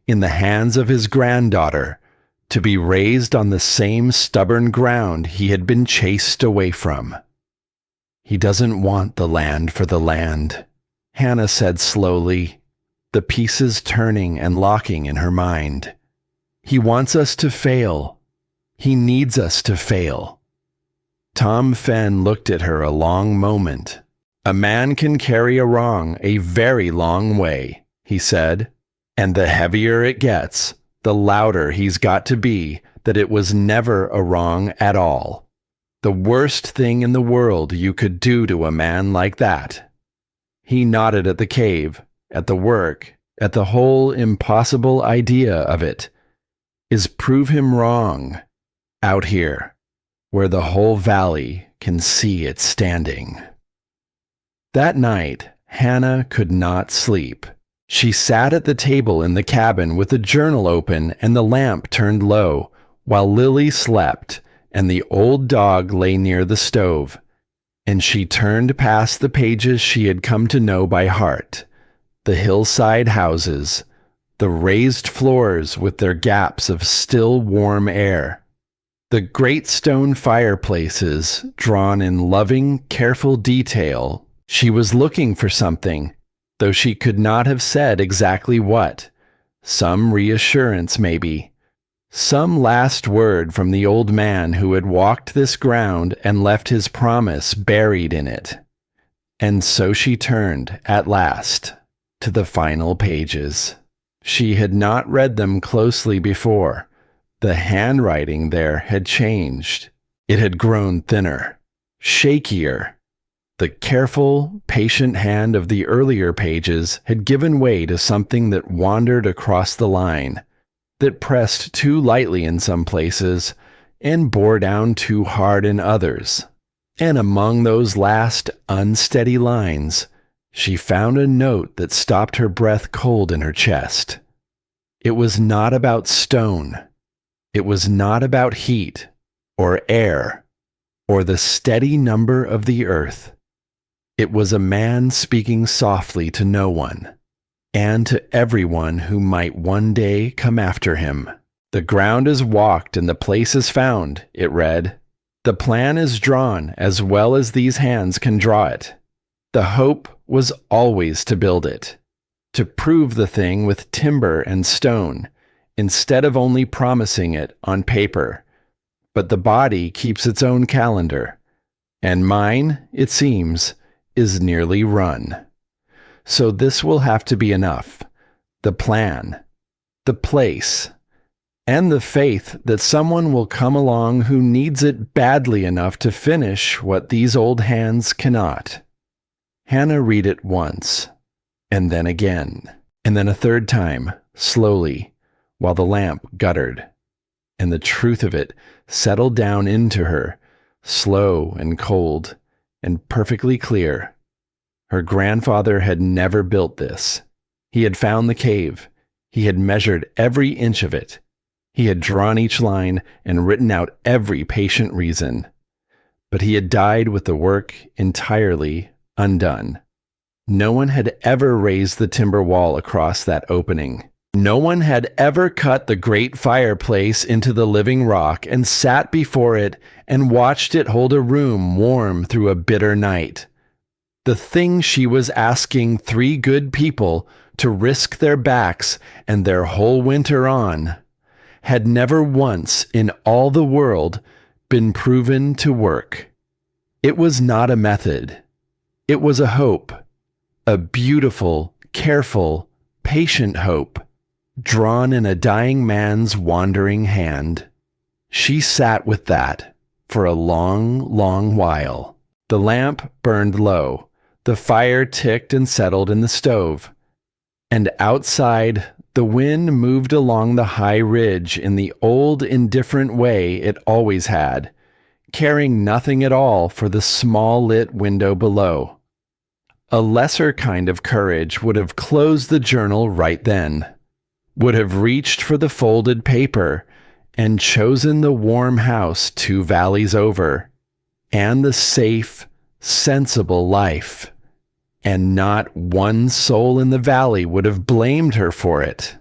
in the hands of his granddaughter, to be raised on the same stubborn ground he had been chased away from. He doesn't want the land for the land, Hannah said slowly, the pieces turning and locking in her mind. He wants us to fail. He needs us to fail. Tom Fenn looked at her a long moment. A man can carry a wrong a very long way, he said, and the heavier it gets, the louder he's got to be that it was never a wrong at all. The worst thing in the world you could do to a man like that. He nodded at the cave, at the work, at the whole impossible idea of it, is prove him wrong, out here, where the whole valley can see it standing. That night, Hannah could not sleep. She sat at the table in the cabin with the journal open and the lamp turned low, while Lily slept and the old dog lay near the stove, and she turned past the pages she had come to know by heart, the hillside houses, the raised floors with their gaps of still warm air, the great stone fireplaces drawn in loving, careful detail. She was looking for something, though she could not have said exactly what. Some reassurance, maybe. Some last word from the old man who had walked this ground and left his promise buried in it. And so she turned, at last, to the final pages. She had not read them closely before. The handwriting there had changed. It had grown thinner, shakier. The careful, patient hand of the earlier pages had given way to something that wandered across the line, that pressed too lightly in some places and bore down too hard in others. And among those last unsteady lines, she found a note that stopped her breath cold in her chest. It was not about stone. It was not about heat or air or the steady number of the earth. It was a man speaking softly to no one, and to everyone who might one day come after him. The ground is walked and the place is found, it read. The plan is drawn as well as these hands can draw it. The hope was always to build it, to prove the thing with timber and stone, instead of only promising it on paper. But the body keeps its own calendar, and mine, it seems, is nearly run. So this will have to be enough. The plan, the place, and the faith that someone will come along who needs it badly enough to finish what these old hands cannot. Hannah read it once, and then again, and then a third time, slowly, while the lamp guttered, and the truth of it settled down into her, slow and cold, and perfectly clear. Her grandfather had never built this. He had found the cave. He had measured every inch of it. He had drawn each line and written out every patient reason. But he had died with the work entirely undone. No one had ever raised the timber wall across that opening. No one had ever cut the great fireplace into the living rock and sat before it and watched it hold a room warm through a bitter night. The thing she was asking 3 good people to risk their backs and their whole winter on had never once in all the world been proven to work. It was not a method. It was a hope, a beautiful, careful, patient hope, drawn in a dying man's wandering hand. She sat with that for a long, long while. The lamp burned low. The fire ticked and settled in the stove. And outside, the wind moved along the high ridge in the old, indifferent way it always had, caring nothing at all for the small lit window below. A lesser kind of courage would have closed the journal right then. would have reached for the folded paper and chosen the warm house 2 valleys over, and the safe, sensible life, and not one soul in the valley would have blamed her for it.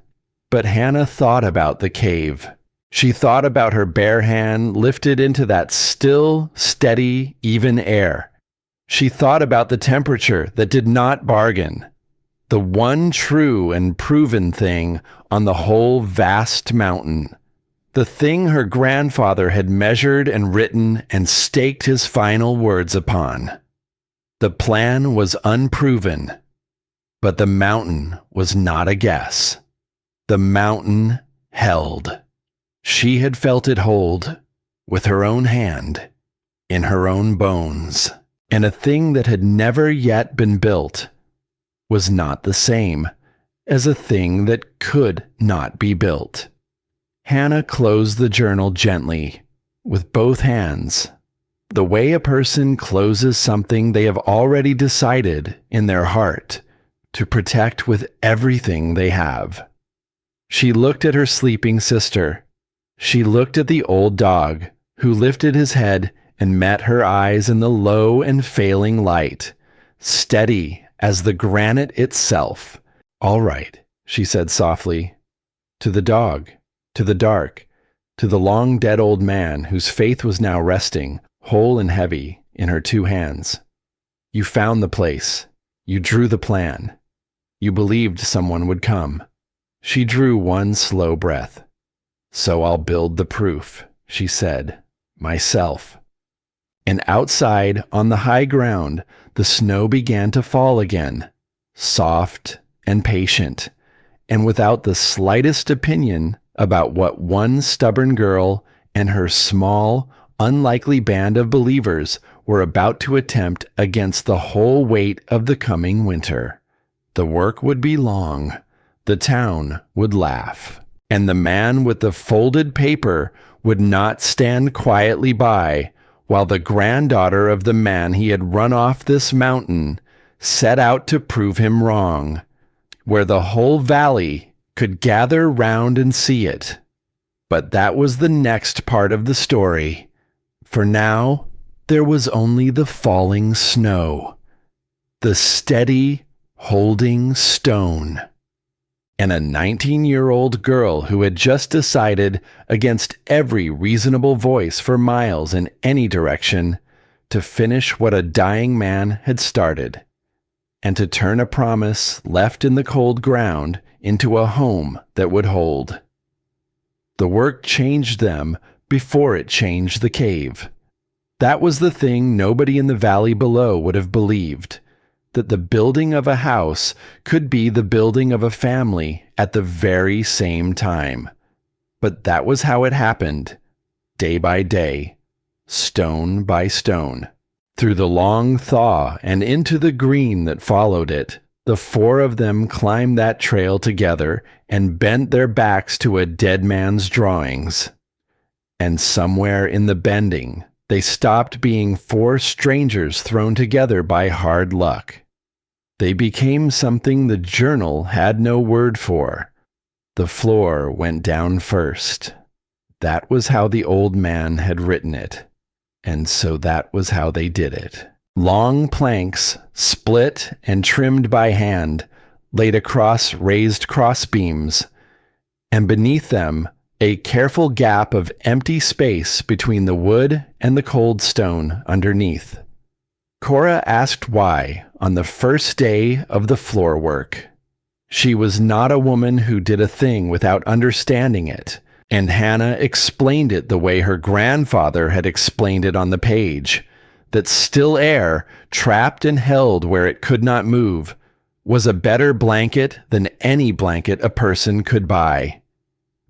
But Hannah thought about the cave. She thought about her bare hand lifted into that still, steady, even air. She thought about the temperature that did not bargain, the one true and proven thing on the whole vast mountain, the thing her grandfather had measured and written and staked his final words upon. The plan was unproven, but the mountain was not a guess. The mountain held. She had felt it hold, with her own hand, in her own bones. And a thing that had never yet been built was not the same as a thing that could not be built. Hannah closed the journal gently, with both hands, the way a person closes something they have already decided in their heart to protect with everything they have. She looked at her sleeping sister. She looked at the old dog, who lifted his head and met her eyes in the low and failing light, steady as the granite itself. "All right," she said softly, to the dog, to the dark, to the long dead old man whose faith was now resting, whole and heavy, in her 2 hands. "You found the place. You drew the plan. You believed someone would come." She drew one slow breath. "So I'll build the proof," she said, "myself." And outside, on the high ground, the snow began to fall again, soft and patient, and without the slightest opinion about what one stubborn girl and her small, unlikely band of believers were about to attempt against the whole weight of the coming winter. The work would be long, the town would laugh, and the man with the folded paper would not stand quietly by while the granddaughter of the man he had run off this mountain set out to prove him wrong, where the whole valley could gather round and see it. But that was the next part of the story. For now, there was only the falling snow, the steady, holding stone, and a 19-year-old girl who had just decided, against every reasonable voice for miles in any direction, to finish what a dying man had started, and to turn a promise left in the cold ground into a home that would hold. The work changed them before it changed the cave. That was the thing nobody in the valley below would have believed, that the building of a house could be the building of a family at the very same time. But that was how it happened, day by day, stone by stone. Through the long thaw and into the green that followed it, the 4 of them climbed that trail together and bent their backs to a dead man's drawings. And somewhere in the bending, they stopped being 4 strangers thrown together by hard luck. They became something the journal had no word for. The floor went down first. That was how the old man had written it, and so that was how they did it. Long planks, split and trimmed by hand, laid across raised crossbeams, and beneath them a careful gap of empty space between the wood and the cold stone underneath. Cora asked why on the first day of the floor work. She was not a woman who did a thing without understanding it, and Hannah explained it the way her grandfather had explained it on the page, that still air, trapped and held where it could not move, was a better blanket than any blanket a person could buy.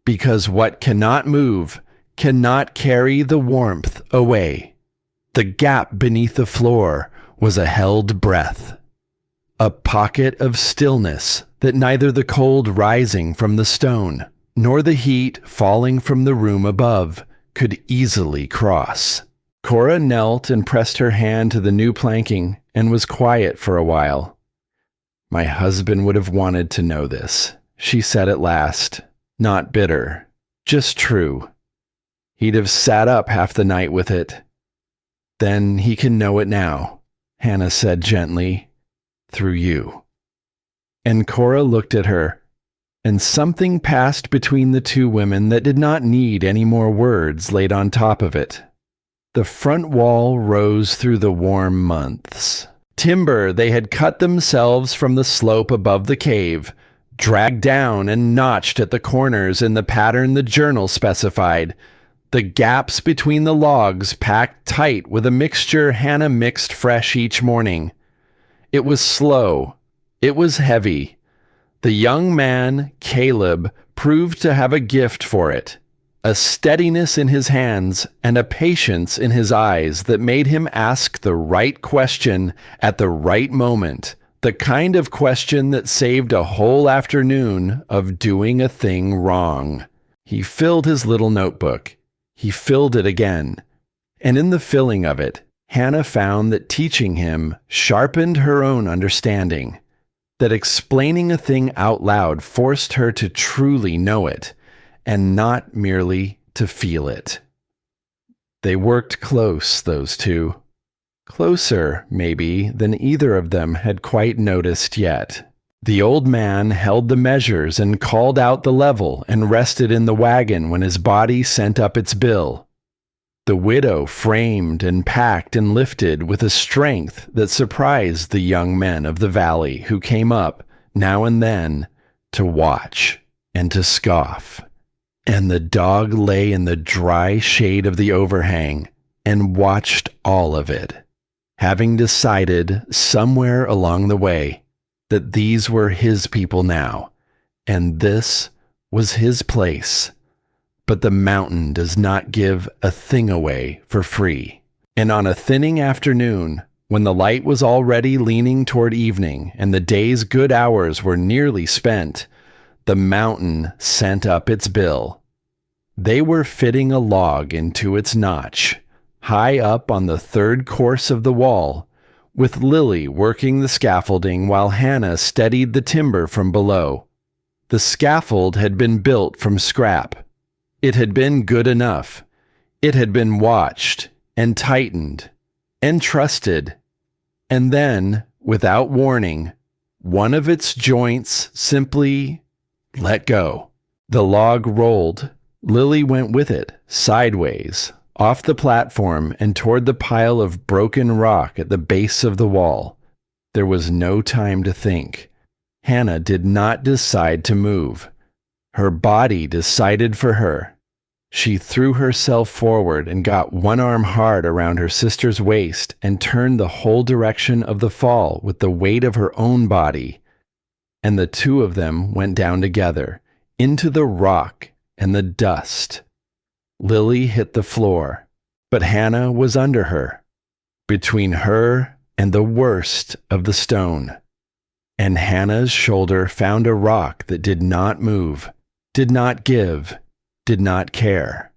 Because what cannot move cannot carry the warmth away. The gap beneath the floor was a held breath, a pocket of stillness that neither the cold rising from the stone nor the heat falling from the room above could easily cross. Cora knelt and pressed her hand to the new planking and was quiet for a while. My husband would have wanted to know this, she said at last, not bitter, just true. He'd have sat up half the night with it. Then he can know it now, Hannah said gently, through you. And Cora looked at her, and something passed between the two women that did not need any more words laid on top of it. The front wall rose through the warm months. Timber they had cut themselves from the slope above the cave, dragged down and notched at the corners in the pattern the journal specified, the gaps between the logs packed tight with a mixture Hannah mixed fresh each morning. It was slow. It was heavy. The young man, Caleb, proved to have a gift for it, a steadiness in his hands and a patience in his eyes that made him ask the right question at the right moment, the kind of question that saved a whole afternoon of doing a thing wrong. He filled his little notebook. He filled it again. And in the filling of it, Hannah found that teaching him sharpened her own understanding, that explaining a thing out loud forced her to truly know it, and not merely to feel it. They worked close, those two. Closer, maybe, than either of them had quite noticed yet. The old man held the measures and called out the level and rested in the wagon when his body sent up its bill. The widow framed and packed and lifted with a strength that surprised the young men of the valley who came up, now and then, to watch and to scoff. And the dog lay in the dry shade of the overhang and watched all of it, having decided somewhere along the way that these were his people now, and this was his place. But the mountain does not give a thing away for free. And on a thinning afternoon, when the light was already leaning toward evening and the day's good hours were nearly spent, the mountain sent up its bill. They were fitting a log into its notch, high up on the third course of the wall, with Lily working the scaffolding while Hannah steadied the timber from below. The scaffold had been built from scrap. It had been good enough. It had been watched and tightened and trusted. And then, without warning, one of its joints simply let go. The log rolled. Lily went with it, sideways, off the platform and toward the pile of broken rock at the base of the wall. There was no time to think. Hannah did not decide to move. Her body decided for her. She threw herself forward and got one arm hard around her sister's waist and turned the whole direction of the fall with the weight of her own body. And the two of them went down together, into the rock and the dust. Lily hit the floor, but Hannah was under her, between her and the worst of the stone. And Hannah's shoulder found a rock that did not move, did not give, did not care.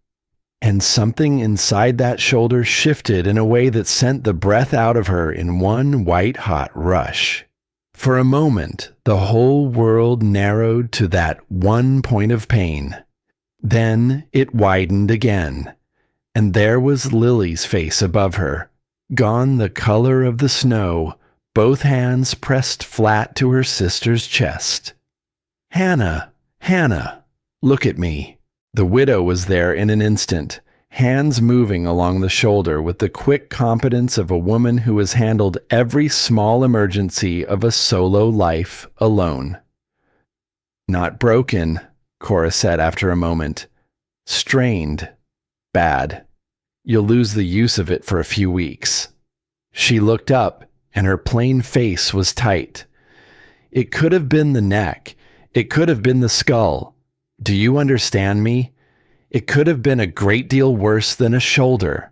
And something inside that shoulder shifted in a way that sent the breath out of her in one white-hot rush. For a moment, the whole world narrowed to that one point of pain. Then it widened again, and there was Lily's face above her, gone the color of the snow, both hands pressed flat to her sister's chest. "Hannah, Hannah, look at me." The widow was there in an instant, hands moving along the shoulder with the quick competence of a woman who has handled every small emergency of a solo life alone. "Not broken," Cora said after a moment. "Strained. Bad. You'll lose the use of it for a few weeks." She looked up, and her plain face was tight. "It could have been the neck. It could have been the skull. Do you understand me? It could have been a great deal worse than a shoulder."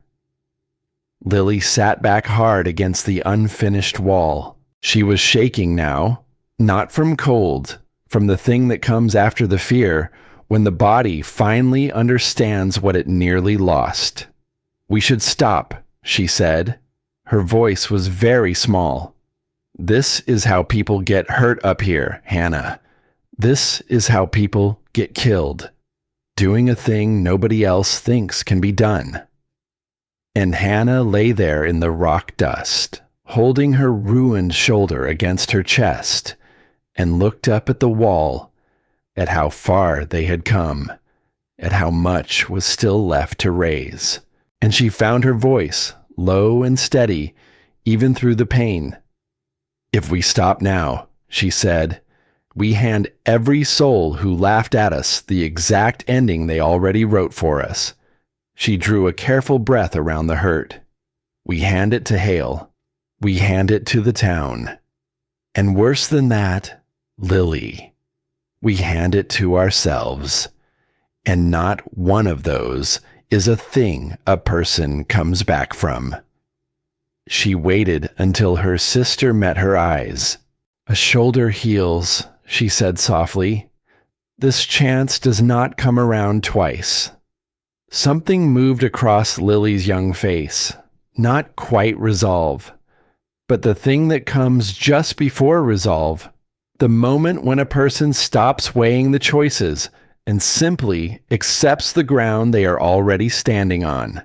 Lily sat back hard against the unfinished wall. She was shaking now, not from cold, from the thing that comes after the fear, when the body finally understands what it nearly lost. "We should stop," she said. Her voice was very small. "This is how people get hurt up here, Hannah. This is how people get killed, doing a thing nobody else thinks can be done. And Hannah lay there in the rock dust, holding her ruined shoulder against her chest, and looked up at the wall, at how far they had come, at how much was still left to raise. And she found her voice, low and steady, even through the pain. "If we stop now," she said, "we hand every soul who laughed at us the exact ending they already wrote for us." She drew a careful breath around the hurt. "We hand it to Hale. We hand it to the town. And worse than that, Lily. We hand it to ourselves. And not one of those is a thing a person comes back from." She waited until her sister met her eyes. "A shoulder heals," she said softly. "This chance does not come around twice." Something moved across Lily's young face, not quite resolve, but the thing that comes just before resolve, the moment when a person stops weighing the choices and simply accepts the ground they are already standing on.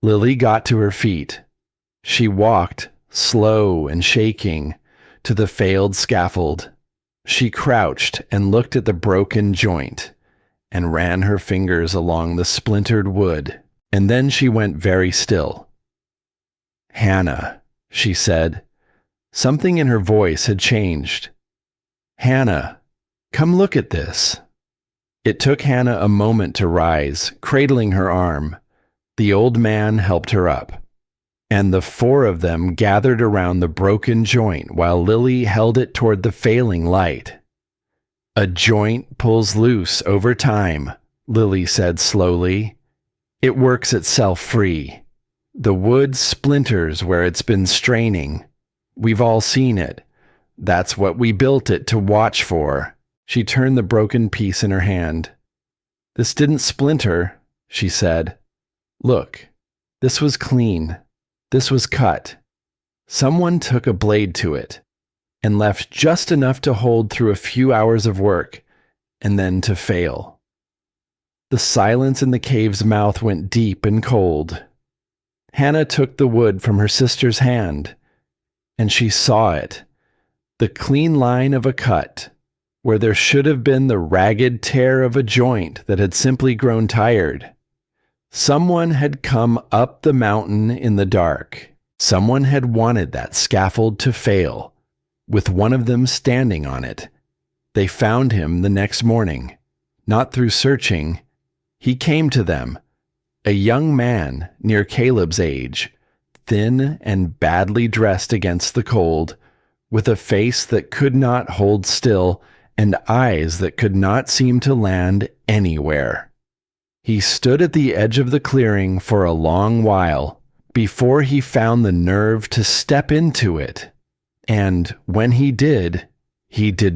Lily got to her feet. She walked, slow and shaking, to the failed scaffold. She crouched and looked at the broken joint, and ran her fingers along the splintered wood, and then she went very still. "Hannah," she said. Something in her voice had changed. "Hannah, come look at this." It took Hannah a moment to rise, cradling her arm. The old man helped her up, and the four of them gathered around the broken joint while Lily held it toward the failing light. "A joint pulls loose over time," Lily said slowly. "It works itself free. The wood splinters where it's been straining. We've all seen it. That's what we built it to watch for." She turned the broken piece in her hand. "This didn't splinter," she said. "Look, this was clean. This was cut. Someone took a blade to it and left just enough to hold through a few hours of work, and then to fail." The silence in the cave's mouth went deep and cold. Hannah took the wood from her sister's hand, and she saw it, the clean line of a cut, where there should have been the ragged tear of a joint that had simply grown tired. Someone had come up the mountain in the dark. Someone had wanted that scaffold to fail, with one of them standing on it. They found him the next morning, not through searching. He came to them, a young man near Caleb's age, thin and badly dressed against the cold, with a face that could not hold still and eyes that could not seem to land anywhere. He stood at the edge of the clearing for a long while before he found the nerve to step into it. And when he did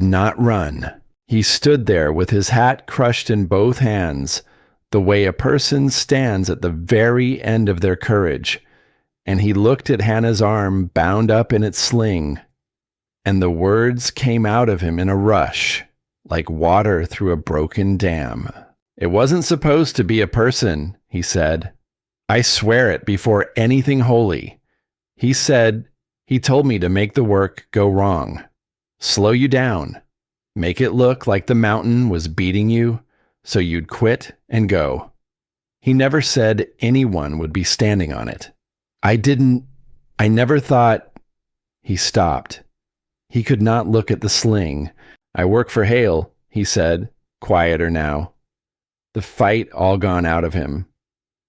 not run. He stood there with his hat crushed in both hands, the way a person stands at the very end of their courage, and he looked at Hannah's arm bound up in its sling, and the words came out of him in a rush, like water through a broken dam. "It wasn't supposed to be a person," he said. "I swear it before anything holy. He told me to make the work go wrong. Slow you down. Make it look like the mountain was beating you, so you'd quit and go. He never said anyone would be standing on it. I never thought..." He stopped. He could not look at the sling. "I work for Hale," he said, quieter now. The fight all gone out of him.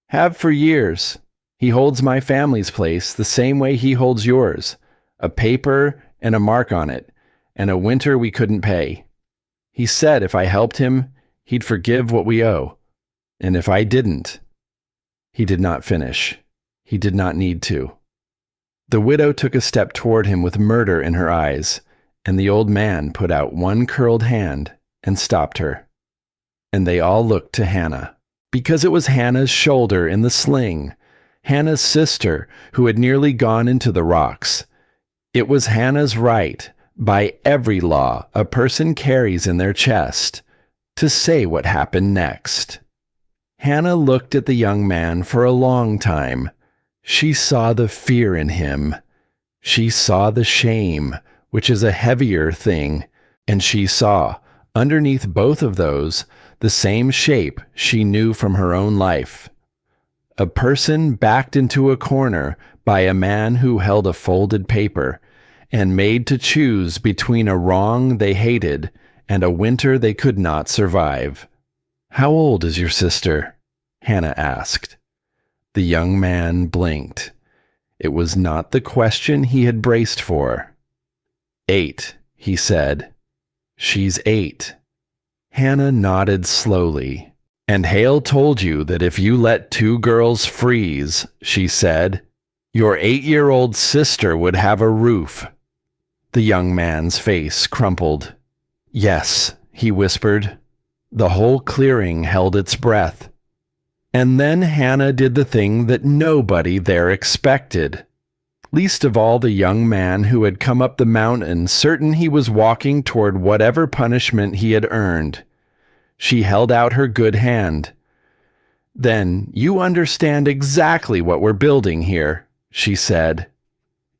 "Have for years. He holds my family's place the same way he holds yours. A paper and a mark on it, and a winter we couldn't pay. He said if I helped him, he'd forgive what we owe. And if I didn't..." He did not finish. He did not need to. The widow took a step toward him with murder in her eyes, and the old man put out one curled hand and stopped her. And they all looked to Hannah, because it was Hannah's shoulder in the sling, Hannah's sister who had nearly gone into the rocks. It was Hannah's right, by every law a person carries in their chest, to say what happened next. Hannah looked at the young man for a long time. She saw the fear in him. She saw the shame, which is a heavier thing, and she saw, underneath both of those, the same shape she knew from her own life. A person backed into a corner by a man who held a folded paper, and made to choose between a wrong they hated and a winter they could not survive. "How old is your sister?" Hannah asked. The young man blinked. It was not the question he had braced for. "8," he said. "She's 8. Hannah nodded slowly. "And Hale told you that if you let 2 girls freeze," she said, "your 8-year-old sister would have a roof." The young man's face crumpled. "Yes," he whispered. The whole clearing held its breath. And then Hannah did the thing that nobody there expected. Least of all the young man who had come up the mountain certain he was walking toward whatever punishment he had earned. She held out her good hand. "Then you understand exactly what we're building here," she said.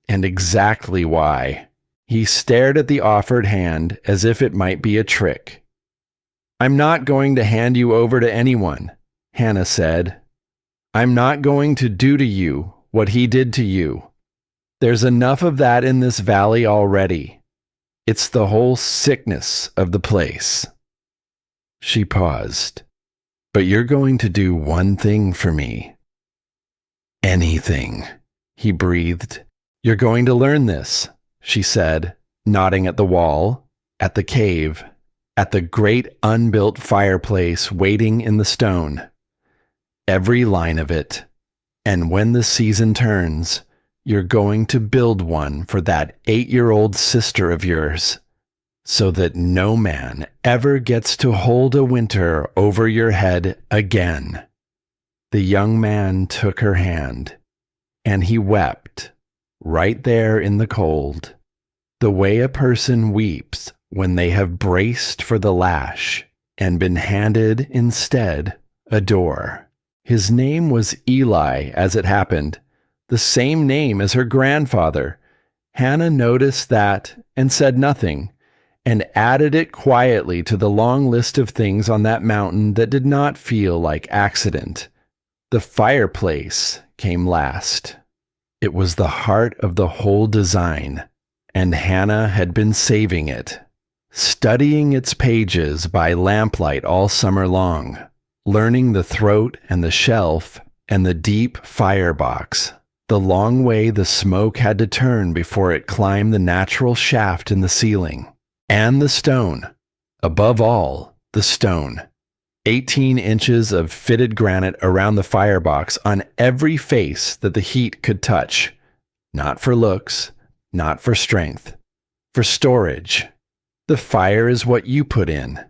"And exactly why." He stared at the offered hand as if it might be a trick. "I'm not going to hand you over to anyone," Hannah said. "I'm not going to do to you what he did to you. There's enough of that in this valley already. It's the whole sickness of the place." She paused. "But you're going to do one thing for me." "Anything," he breathed. "You're going to learn this," she said, nodding at the wall, at the cave, at the great unbuilt fireplace waiting in the stone. "Every line of it. And when the season turns, you're going to build one for that 8-year-old sister of yours, so that no man ever gets to hold a winter over your head again." The young man took her hand, and he wept, right there in the cold, the way a person weeps when they have braced for the lash and been handed instead a door. His name was Eli, as it happened, the same name as her grandfather. Hannah noticed that and said nothing, and added it quietly to the long list of things on that mountain that did not feel like accident. The fireplace came last. It was the heart of the whole design, and Hannah had been saving it, studying its pages by lamplight all summer long, learning the throat and the shelf and the deep firebox, the long way the smoke had to turn before it climbed the natural shaft in the ceiling. And the stone. Above all, the stone. 18 inches of fitted granite around the firebox on every face that the heat could touch. Not for looks, not for strength. For storage. The fire is what you put in.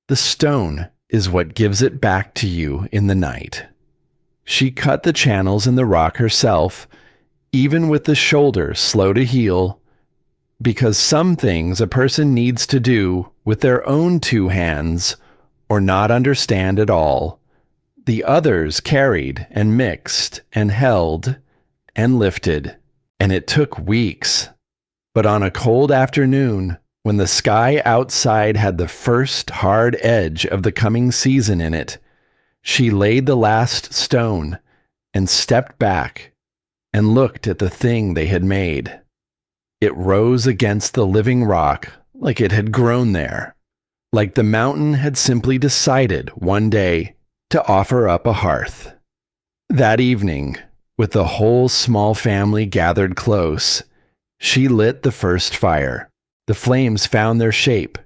The stone is what gives it back to you in the night. She cut the channels in the rock herself, even with the shoulder slow to heal, because some things a person needs to do with their own 2 hands or not understand at all. The others carried and mixed and held and lifted, and it took weeks. But on a cold afternoon, when the sky outside had the first hard edge of the coming season in it, she laid the last stone and stepped back and looked at the thing they had made. It rose against the living rock like it had grown there, like the mountain had simply decided one day to offer up a hearth. That evening, with the whole small family gathered close, she lit the first fire. The flames found their shape.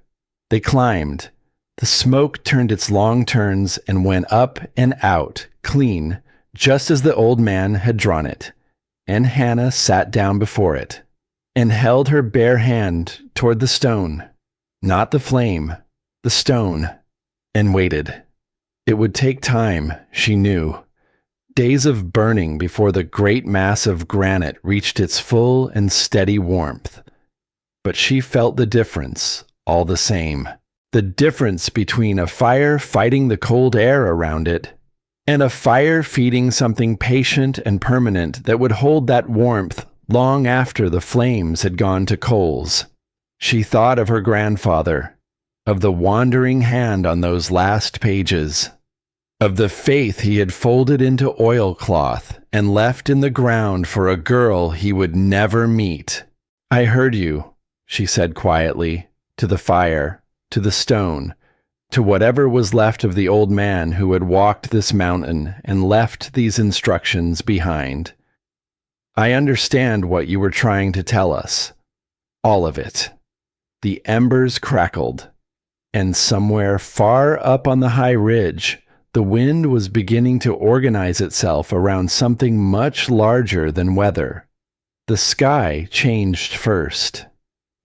They climbed. The smoke turned its long turns and went up and out, clean, just as the old man had drawn it. And Hannah sat down before it and held her bare hand toward the stone, not the flame, the stone, and waited. It would take time, she knew, days of burning before the great mass of granite reached its full and steady warmth. but she felt the difference all the same. The difference between a fire fighting the cold air around it and a fire feeding something patient and permanent that would hold that warmth long after the flames had gone to coals. She thought of her grandfather, of the wandering hand on those last pages, of the faith he had folded into oilcloth and left in the ground for a girl he would never meet. "I heard you," she said quietly, to the fire, to the stone, to whatever was left of the old man who had walked this mountain and left these instructions behind. "I understand what you were trying to tell us. All of it." The embers crackled, and somewhere far up on the high ridge, the wind was beginning to organize itself around something much larger than weather. The sky changed first.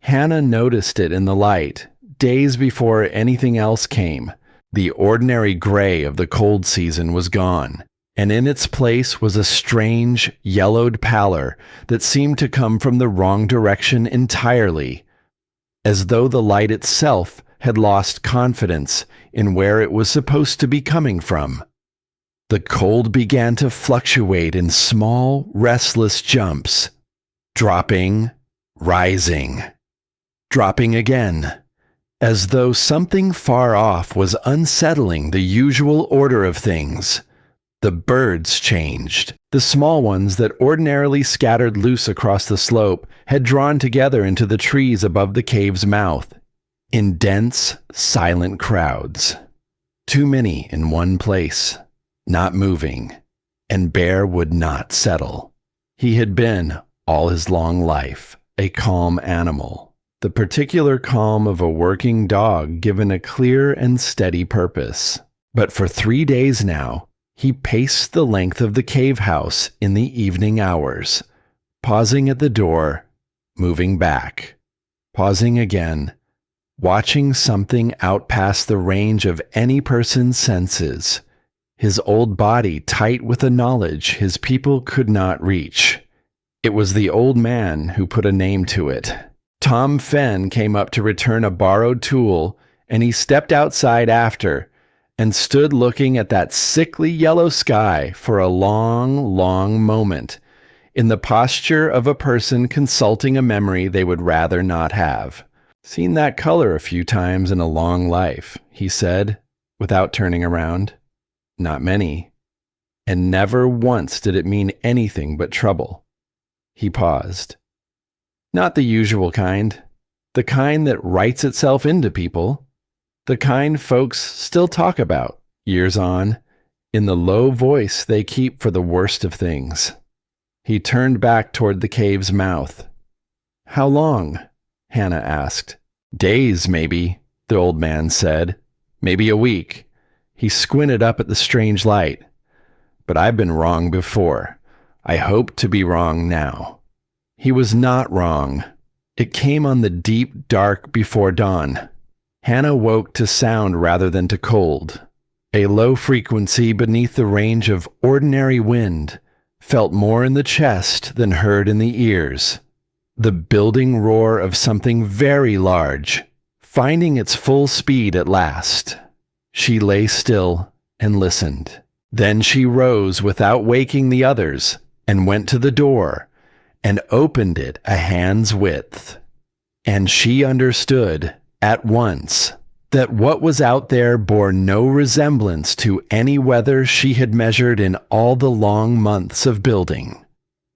Hannah noticed it in the light, days before anything else came. The ordinary gray of the cold season was gone, and in its place was a strange, yellowed pallor that seemed to come from the wrong direction entirely, as though the light itself had lost confidence in where it was supposed to be coming from. The cold began to fluctuate in small, restless jumps, dropping, rising, dropping again, as though something far off was unsettling the usual order of things. The birds changed. The small ones that ordinarily scattered loose across the slope had drawn together into the trees above the cave's mouth, in dense, silent crowds. Too many in one place, not moving, and Bear would not settle. He had been, all his long life, a calm animal, the particular calm of a working dog given a clear and steady purpose. But for 3 days now, he paced the length of the cave house in the evening hours, pausing at the door, moving back, pausing again, watching something out past the range of any person's senses, his old body tight with a knowledge his people could not reach. It was the old man who put a name to it. Tom Fenn came up to return a borrowed tool, and he stepped outside after, and stood looking at that sickly yellow sky for a long, long moment, in the posture of a person consulting a memory they would rather not have. "Seen that color a few times in a long life," he said, without turning around. "Not many. And never once did it mean anything but trouble." He paused. "Not the usual kind. The kind that writes itself into people. The kind folks still talk about, years on, in the low voice they keep for the worst of things." He turned back toward the cave's mouth. "How long?" Hannah asked. "Days, maybe," the old man said. "Maybe a week." He squinted up at the strange light. "But I've been wrong before. I hope to be wrong now." He was not wrong. It came on the deep dark before dawn. Hannah woke to sound rather than to cold. A low frequency beneath the range of ordinary wind, felt more in the chest than heard in the ears. The building roar of something very large, finding its full speed at last. She lay still and listened. Then she rose without waking the others and went to the door and opened it a hand's width. And she understood at once that what was out there bore no resemblance to any weather she had measured in all the long months of building.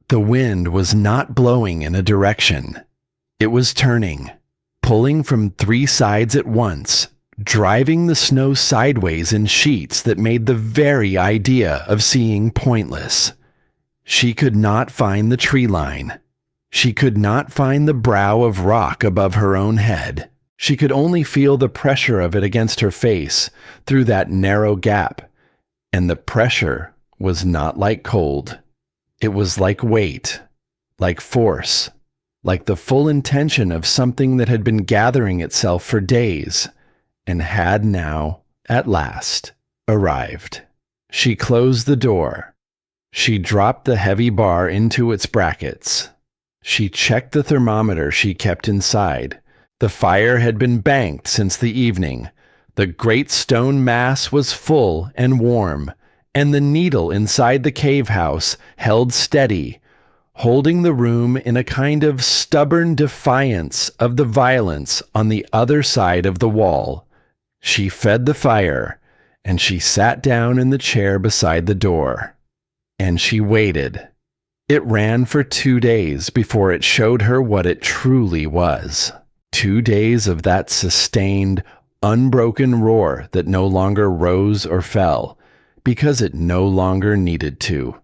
The wind was not blowing in a direction. It was turning, pulling from 3 sides at once, driving the snow sideways in sheets that made the very idea of seeing pointless. She could not find the tree line. She could not find the brow of rock above her own head. She could only feel the pressure of it against her face through that narrow gap, and the pressure was not like cold. It was like weight, like force, like the full intention of something that had been gathering itself for days and had now, at last, arrived. She closed the door. She dropped the heavy bar into its brackets. She checked the thermometer she kept inside. The fire had been banked since the evening. The great stone mass was full and warm, and the needle inside the cave house held steady, holding the room in a kind of stubborn defiance of the violence on the other side of the wall. She fed the fire, and she sat down in the chair beside the door. And she waited. It ran for 2 days before it showed her what it truly was. 2 days of that sustained, unbroken roar that no longer rose or fell, because it no longer needed to.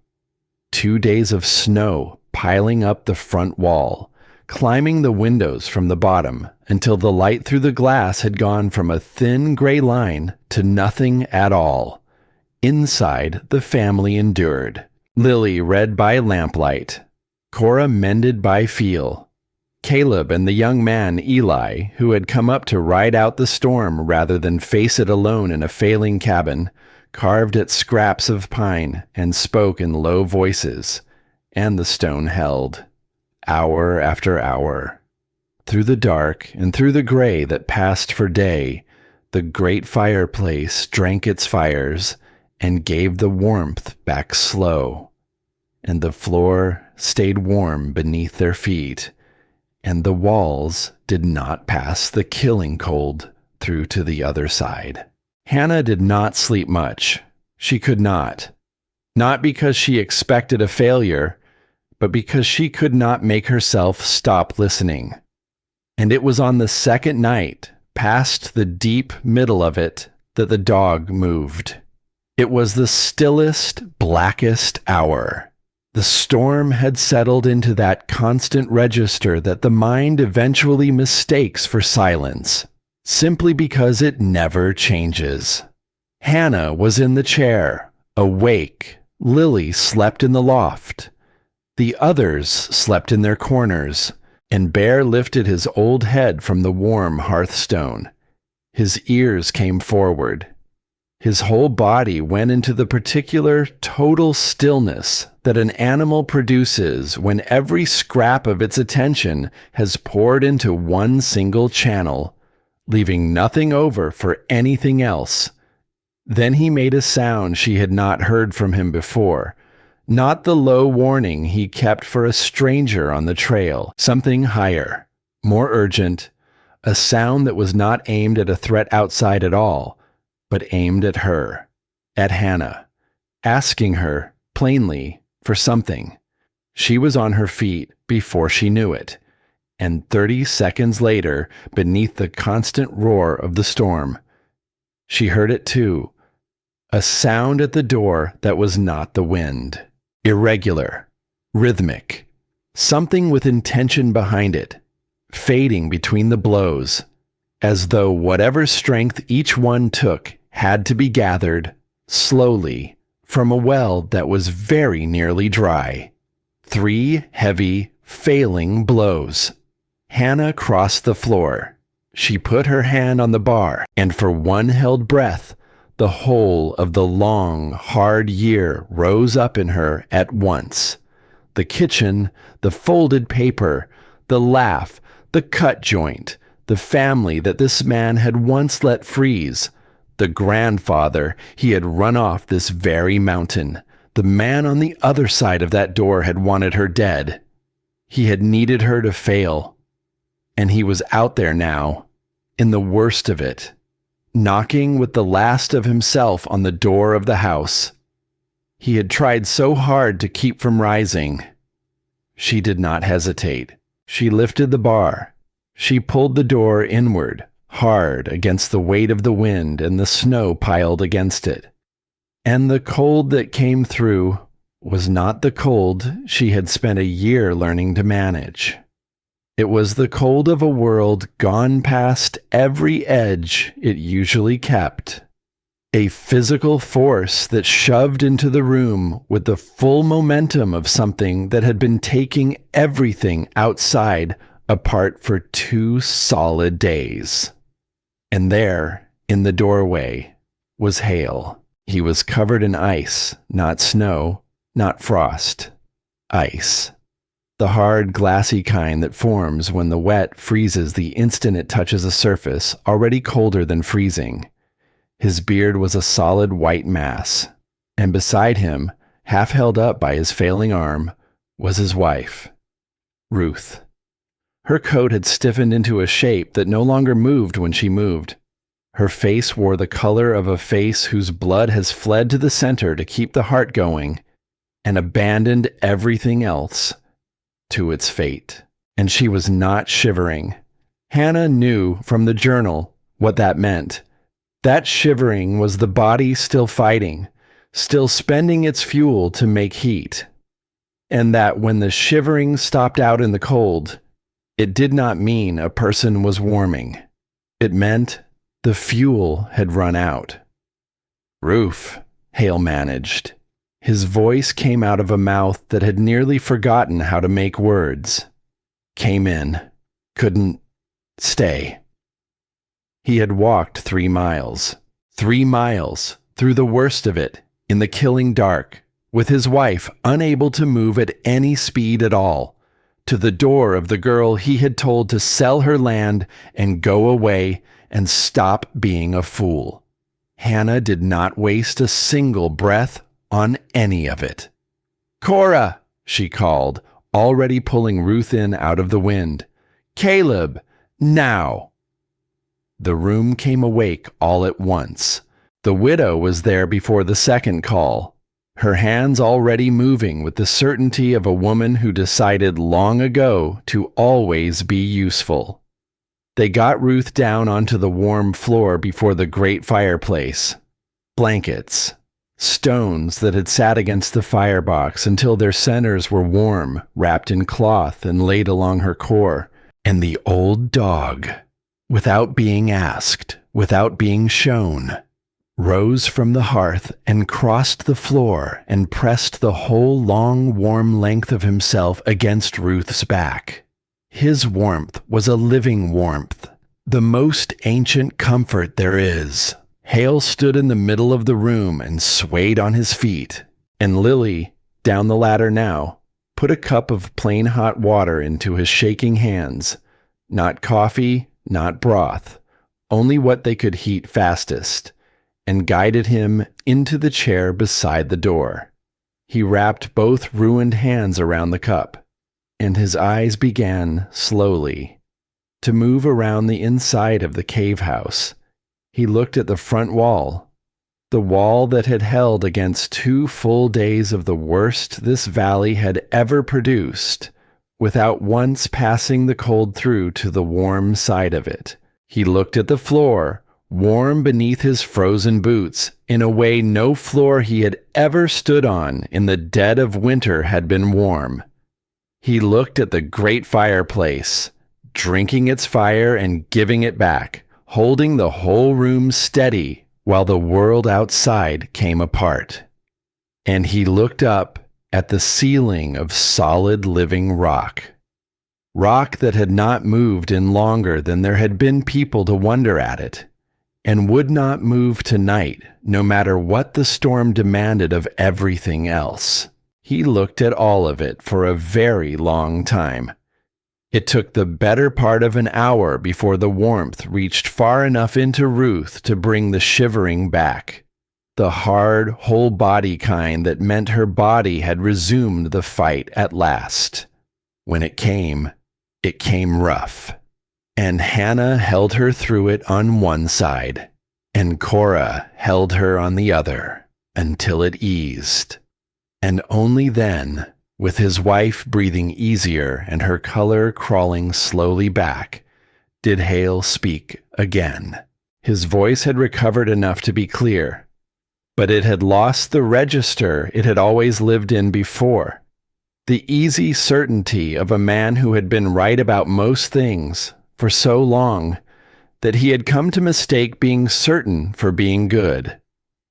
2 days of snow piling up the front wall, climbing the windows from the bottom until the light through the glass had gone from a thin gray line to nothing at all. Inside, the family endured. Lily read by lamplight. Cora mended by feel. Caleb and the young man, Eli, who had come up to ride out the storm rather than face it alone in a failing cabin, carved at scraps of pine and spoke in low voices, and the stone held, hour after hour. Through the dark and through the gray that passed for day, the great fireplace drank its fires and gave the warmth back slow, and the floor stayed warm beneath their feet, and the walls did not pass the killing cold through to the other side. Hannah did not sleep much. She could not. Not because she expected a failure, but because she could not make herself stop listening. And it was on the second night, past the deep middle of it, that the dog moved. It was the stillest, blackest hour. The storm had settled into that constant register that the mind eventually mistakes for silence, simply because it never changes. Hannah was in the chair, awake. Lily slept in the loft. The others slept in their corners, and Bear lifted his old head from the warm hearthstone. His ears came forward. His whole body went into the particular total stillness that an animal produces when every scrap of its attention has poured into one single channel, leaving nothing over for anything else. Then he made a sound she had not heard from him before, not the low warning he kept for a stranger on the trail, something higher, more urgent, a sound that was not aimed at a threat outside at all, but aimed at her, at Hannah, asking her, plainly, for something. She was on her feet before she knew it, and 30 seconds later, beneath the constant roar of the storm, she heard it too, a sound at the door that was not the wind. Irregular, rhythmic, something with intention behind it, fading between the blows, as though whatever strength each one took had to be gathered, slowly, from a well that was very nearly dry. 3 heavy, failing blows. Hannah crossed the floor. She put her hand on the bar, and for one held breath, the whole of the long, hard year rose up in her at once. The kitchen, the folded paper, the laugh, the cut joint, the family that this man had once let freeze, the grandfather he had run off this very mountain. The man on the other side of that door had wanted her dead. He had needed her to fail. And he was out there now, in the worst of it, knocking with the last of himself on the door of the house. He had tried so hard to keep from rising. She did not hesitate. She lifted the bar. She pulled the door inward, hard against the weight of the wind and the snow piled against it. And the cold that came through was not the cold she had spent a year learning to manage. It was the cold of a world gone past every edge it usually kept. A physical force that shoved into the room with the full momentum of something that had been taking everything outside apart for 2 solid days. And there, in the doorway, was Hale. He was covered in ice, not snow, not frost. Ice. The hard, glassy kind that forms when the wet freezes the instant it touches a surface already colder than freezing. His beard was a solid white mass, and beside him, half held up by his failing arm, was his wife, Ruth. Her coat had stiffened into a shape that no longer moved when she moved. Her face wore the color of a face whose blood has fled to the center to keep the heart going and abandoned everything else to its fate. And she was not shivering. Hannah knew from the journal what that meant. That shivering was the body still fighting, still spending its fuel to make heat. And that when the shivering stopped out in the cold, it did not mean a person was warming. It meant the fuel had run out. "Roof," Hale managed. His voice came out of a mouth that had nearly forgotten how to make words. Came in. Couldn't stay. He had walked 3 miles. 3 miles, through the worst of it, in the killing dark, with his wife unable to move at any speed at all, to the door of the girl he had told to sell her land and go away and stop being a fool. Hannah did not waste a single breath on any of it. "Cora," she called, already pulling Ruth in out of the wind. "Caleb, now." The room came awake all at once. The widow was there before the second call, her hands already moving with the certainty of a woman who decided long ago to always be useful. They got Ruth down onto the warm floor before the great fireplace. Blankets. Stones that had sat against the firebox until their centers were warm, wrapped in cloth and laid along her core. And the old dog, without being asked, without being shown, rose from the hearth and crossed the floor and pressed the whole long, warm length of himself against Ruth's back. His warmth was a living warmth, the most ancient comfort there is. Hale stood in the middle of the room and swayed on his feet, and Lily, down the ladder now, put a cup of plain hot water into his shaking hands. Not coffee, not broth, only what they could heat fastest, and guided him into the chair beside the door. He wrapped both ruined hands around the cup, and his eyes began, slowly, to move around the inside of the cave house. He looked at the front wall, the wall that had held against 2 full days of the worst this valley had ever produced, without once passing the cold through to the warm side of it. He looked at the floor, warm beneath his frozen boots, in a way no floor he had ever stood on in the dead of winter had been warm. He looked at the great fireplace, drinking its fire and giving it back, holding the whole room steady while the world outside came apart. And he looked up at the ceiling of solid living rock. Rock that had not moved in longer than there had been people to wonder at it, and would not move tonight, no matter what the storm demanded of everything else. He looked at all of it for a very long time. It took the better part of an hour before the warmth reached far enough into Ruth to bring the shivering back. The hard, whole-body kind that meant her body had resumed the fight at last. When it came rough. And Hannah held her through it on one side, and Cora held her on the other, until it eased. And only then, with his wife breathing easier and her color crawling slowly back, did Hale speak again. His voice had recovered enough to be clear, but it had lost the register it had always lived in before. The easy certainty of a man who had been right about most things for so long that he had come to mistake being certain for being good.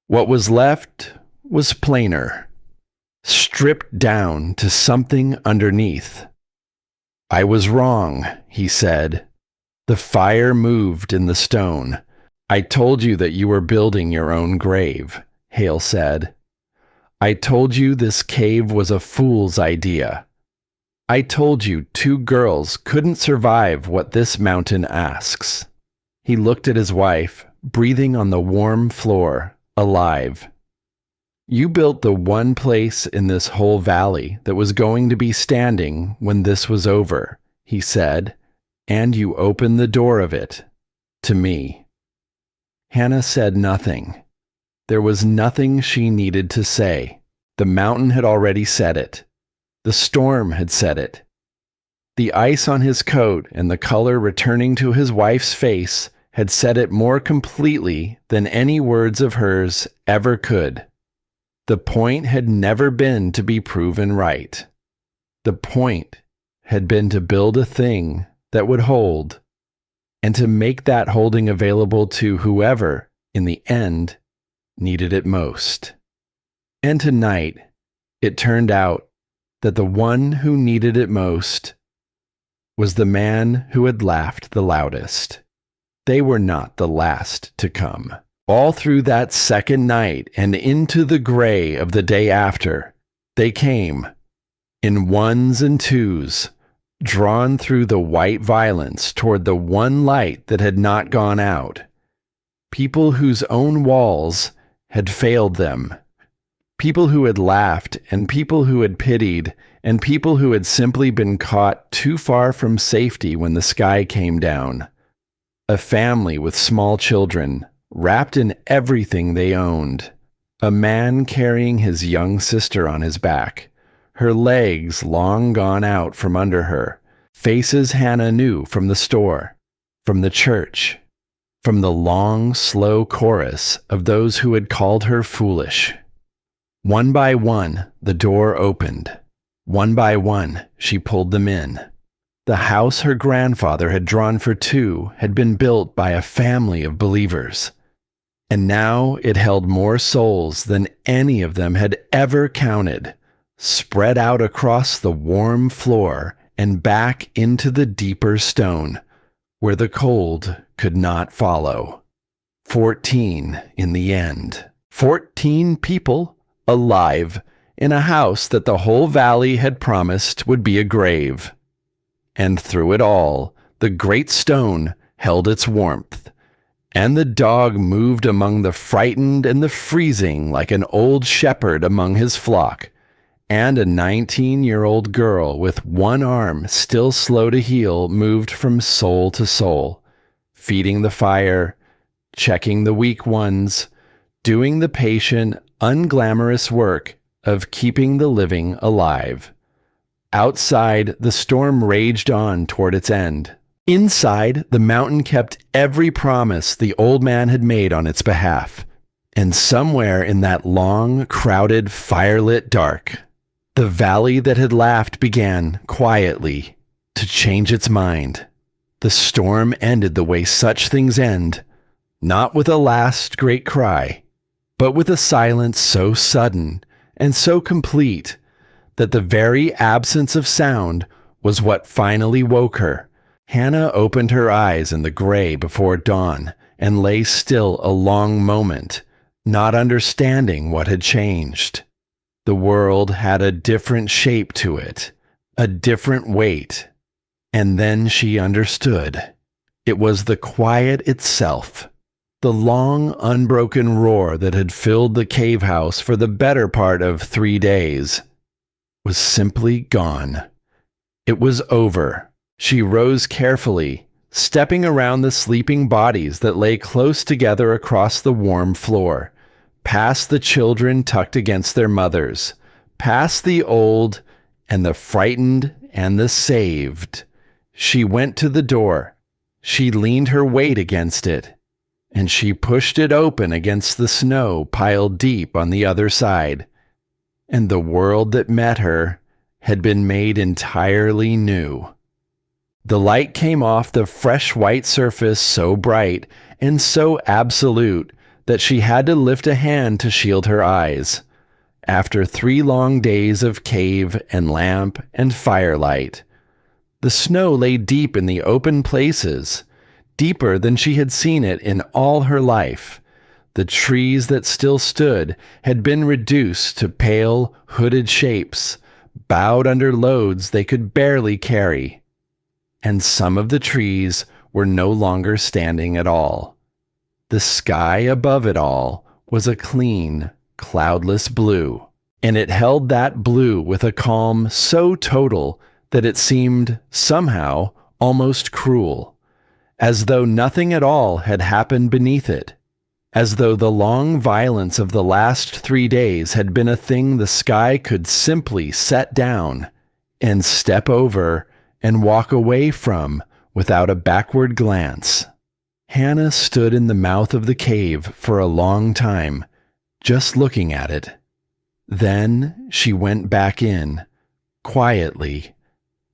What was left was plainer, stripped down to something underneath. "I was wrong," he said. The fire moved in the stone. "I told you that you were building your own grave," Hale said. "I told you this cave was a fool's idea. I told you 2 girls couldn't survive what this mountain asks. He looked at his wife, breathing on the warm floor, alive. You built the one place in this whole valley that was going to be standing when this was over, he said, and you opened the door of it to me. Hannah said nothing. There was nothing she needed to say. The mountain had already said it. The storm had said it. The ice on his coat and the color returning to his wife's face had said it more completely than any words of hers ever could. The point had never been to be proven right. The point had been to build a thing that would hold, and to make that holding available to whoever, in the end, needed it most. And tonight, it turned out that the one who needed it most was the man who had laughed the loudest. They were not the last to come. All through that second night and into the gray of the day after, they came, in ones and twos, drawn through the white violence toward the one light that had not gone out. People whose own walls had failed them. People who had laughed, and people who had pitied, and people who had simply been caught too far from safety when the sky came down. A family with small children, wrapped in everything they owned. A man carrying his young sister on his back, her legs long gone out from under her, faces Hannah knew from the store, from the church, from the long, slow chorus of those who had called her foolish. One by one, the door opened. One by one, she pulled them in. The house her grandfather had drawn for 2 had been built by a family of believers. And now it held more souls than any of them had ever counted, spread out across the warm floor and back into the deeper stone, where the cold could not follow. 14 in the end. 14 people alive in a house that the whole valley had promised would be a grave. And through it all, the great stone held its warmth, and the dog moved among the frightened and the freezing like an old shepherd among his flock, and a 19-year-old girl with one arm still slow to heal moved from soul to soul, feeding the fire, checking the weak ones, doing the patient, unglamorous work of keeping the living alive. Outside, the storm raged on toward its end. Inside, the mountain kept every promise the old man had made on its behalf. And somewhere in that long, crowded, firelit dark, the valley that had laughed began, quietly, to change its mind. The storm ended the way such things end, not with a last great cry, but with a silence so sudden and so complete that the very absence of sound was what finally woke her. Hannah opened her eyes in the gray before dawn and lay still a long moment, not understanding what had changed. The world had a different shape to it, a different weight. And then she understood. It was the quiet itself. The long, unbroken roar that had filled the cave house for the better part of 3 days was simply gone. It was over. She rose carefully, stepping around the sleeping bodies that lay close together across the warm floor, past the children tucked against their mothers, past the old and the frightened and the saved. She went to the door. She leaned her weight against it, and she pushed it open against the snow piled deep on the other side. And the world that met her had been made entirely new. The light came off the fresh white surface so bright and so absolute that she had to lift a hand to shield her eyes. After 3 long days of cave and lamp and firelight, the snow lay deep in the open places, deeper than she had seen it in all her life. The trees that still stood had been reduced to pale, hooded shapes, bowed under loads they could barely carry, and some of the trees were no longer standing at all. The sky above it all was a clean, cloudless blue, and it held that blue with a calm so total that it seemed, somehow, almost cruel, as though nothing at all had happened beneath it, as though the long violence of the last 3 days had been a thing the sky could simply set down and step over and walk away from without a backward glance. Hannah stood in the mouth of the cave for a long time, just looking at it. Then she went back in, quietly,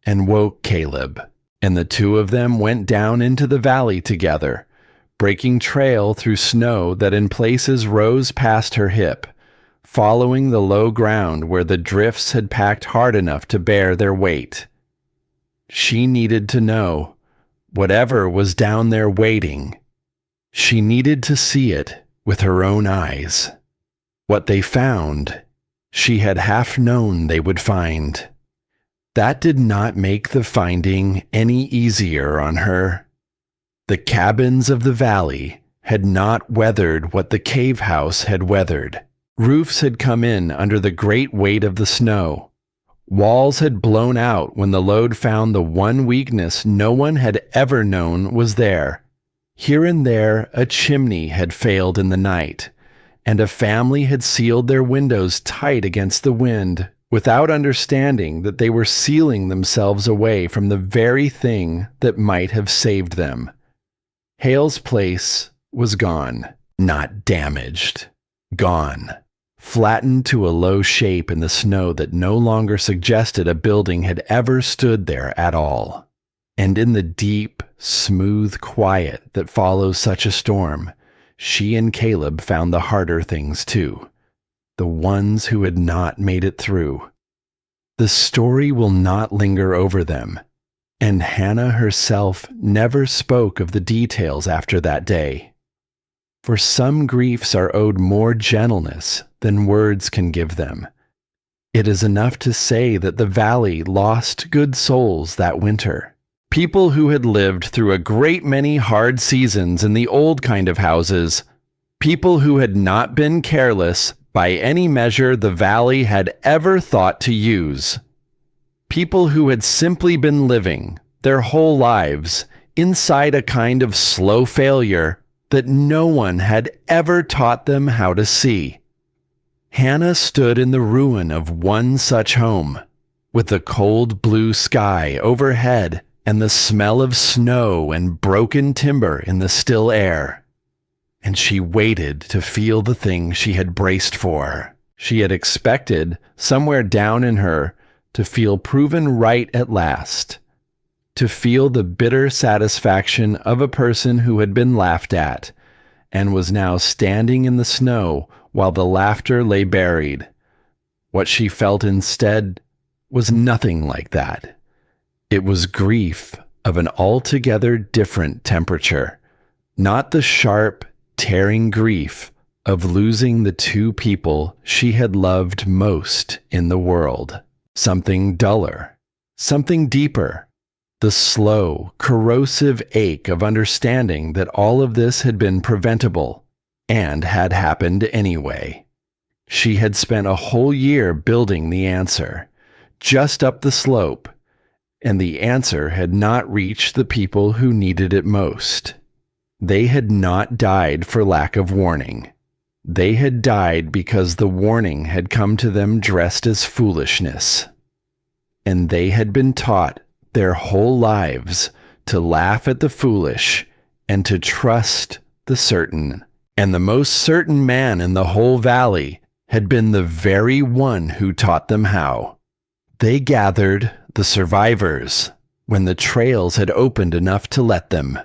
and woke Caleb, and the two of them went down into the valley together, breaking trail through snow that in places rose past her hip, following the low ground where the drifts had packed hard enough to bear their weight. She needed to know, whatever was down there waiting, she needed to see it with her own eyes. What they found, she had half known they would find. That did not make the finding any easier on her. The cabins of the valley had not weathered what the cave house had weathered. Roofs had come in under the great weight of the snow. Walls had blown out when the load found the one weakness no one had ever known was there. Here and there a chimney had failed in the night, and a family had sealed their windows tight against the wind without understanding that they were sealing themselves away from the very thing that might have saved them. Hale's place was gone, not damaged. Gone. Flattened to a low shape in the snow that no longer suggested a building had ever stood there at all. And in the deep, smooth quiet that follows such a storm, she and Caleb found the harder things too, the ones who had not made it through. The story will not linger over them, and Hannah herself never spoke of the details after that day. For some griefs are owed more gentleness than words can give them. It is enough to say that the valley lost good souls that winter. People who had lived through a great many hard seasons in the old kind of houses. People who had not been careless by any measure the valley had ever thought to use. People who had simply been living their whole lives inside a kind of slow failure that no one had ever taught them how to see. Hannah stood in the ruin of one such home, with the cold blue sky overhead and the smell of snow and broken timber in the still air. And she waited to feel the thing she had braced for. She had expected, somewhere down in her, to feel proven right at last. To feel the bitter satisfaction of a person who had been laughed at, and was now standing in the snow while the laughter lay buried. What she felt instead was nothing like that. It was grief of an altogether different temperature, not the sharp, tearing grief of losing the two people she had loved most in the world. Something duller, something deeper. The slow, corrosive ache of understanding that all of this had been preventable and had happened anyway. She had spent a whole year building the answer, just up the slope, and the answer had not reached the people who needed it most. They had not died for lack of warning. They had died because the warning had come to them dressed as foolishness. And they had been taught their whole lives to laugh at the foolish and to trust the certain. And the most certain man in the whole valley had been the very one who taught them how. They gathered, the survivors, when the trails had opened enough to let them.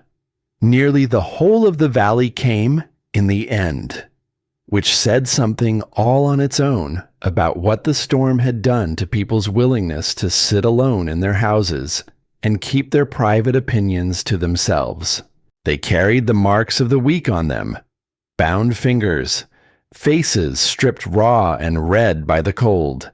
Nearly the whole of the valley came in the end, which said something all on its own about what the storm had done to people's willingness to sit alone in their houses and keep their private opinions to themselves. They carried the marks of the week on them, bound fingers, faces stripped raw and red by the cold,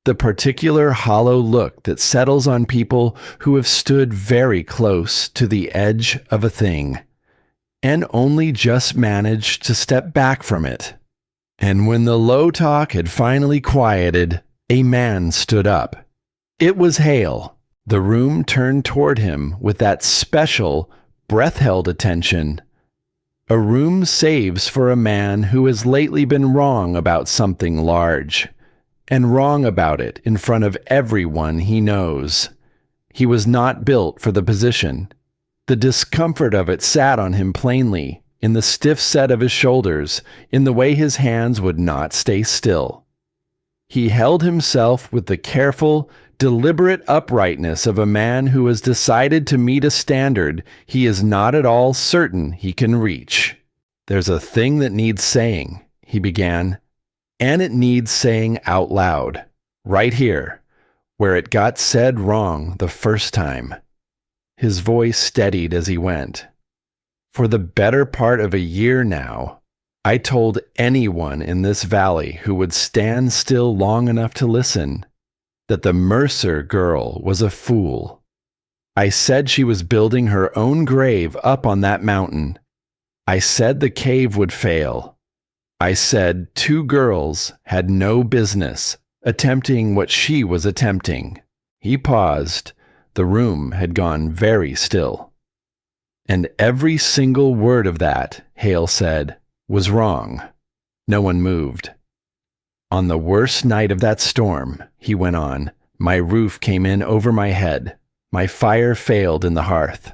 the particular hollow look that settles on people who have stood very close to the edge of a thing and only just managed to step back from it. And when the low talk had finally quieted, a man stood up. It was Hale. The room turned toward him with that special, breath-held attention. A room saves for a man who has lately been wrong about something large, and wrong about it in front of everyone he knows. He was not built for the position. The discomfort of it sat on him plainly, in the stiff set of his shoulders, in the way his hands would not stay still. He held himself with the careful, deliberate uprightness of a man who has decided to meet a standard he is not at all certain he can reach. "There's a thing that needs saying," he began, "and it needs saying out loud, right here, where it got said wrong the first time." His voice steadied as he went. "For the better part of a year now, I told anyone in this valley who would stand still long enough to listen that the Mercer girl was a fool. I said she was building her own grave up on that mountain. I said the cave would fail. I said 2 girls had no business attempting what she was attempting." He paused. The room had gone very still. "And every single word of that," Hale said, "was wrong." No one moved. "On the worst night of that storm," he went on, "my roof came in over my head, my fire failed in the hearth,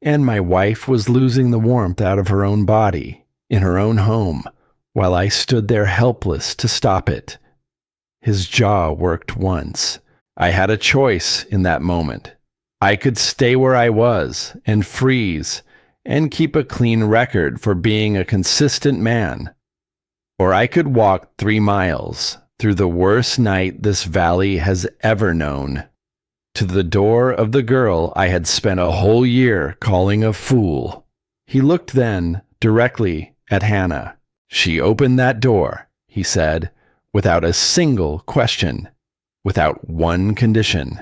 and my wife was losing the warmth out of her own body, in her own home, while I stood there helpless to stop it." His jaw worked once. "I had a choice in that moment. I could stay where I was and freeze and keep a clean record for being a consistent man. Or I could walk 3 miles through the worst night this valley has ever known, to the door of the girl I had spent a whole year calling a fool." He looked then directly at Hannah. "She opened that door," he said, "without a single question, without one condition.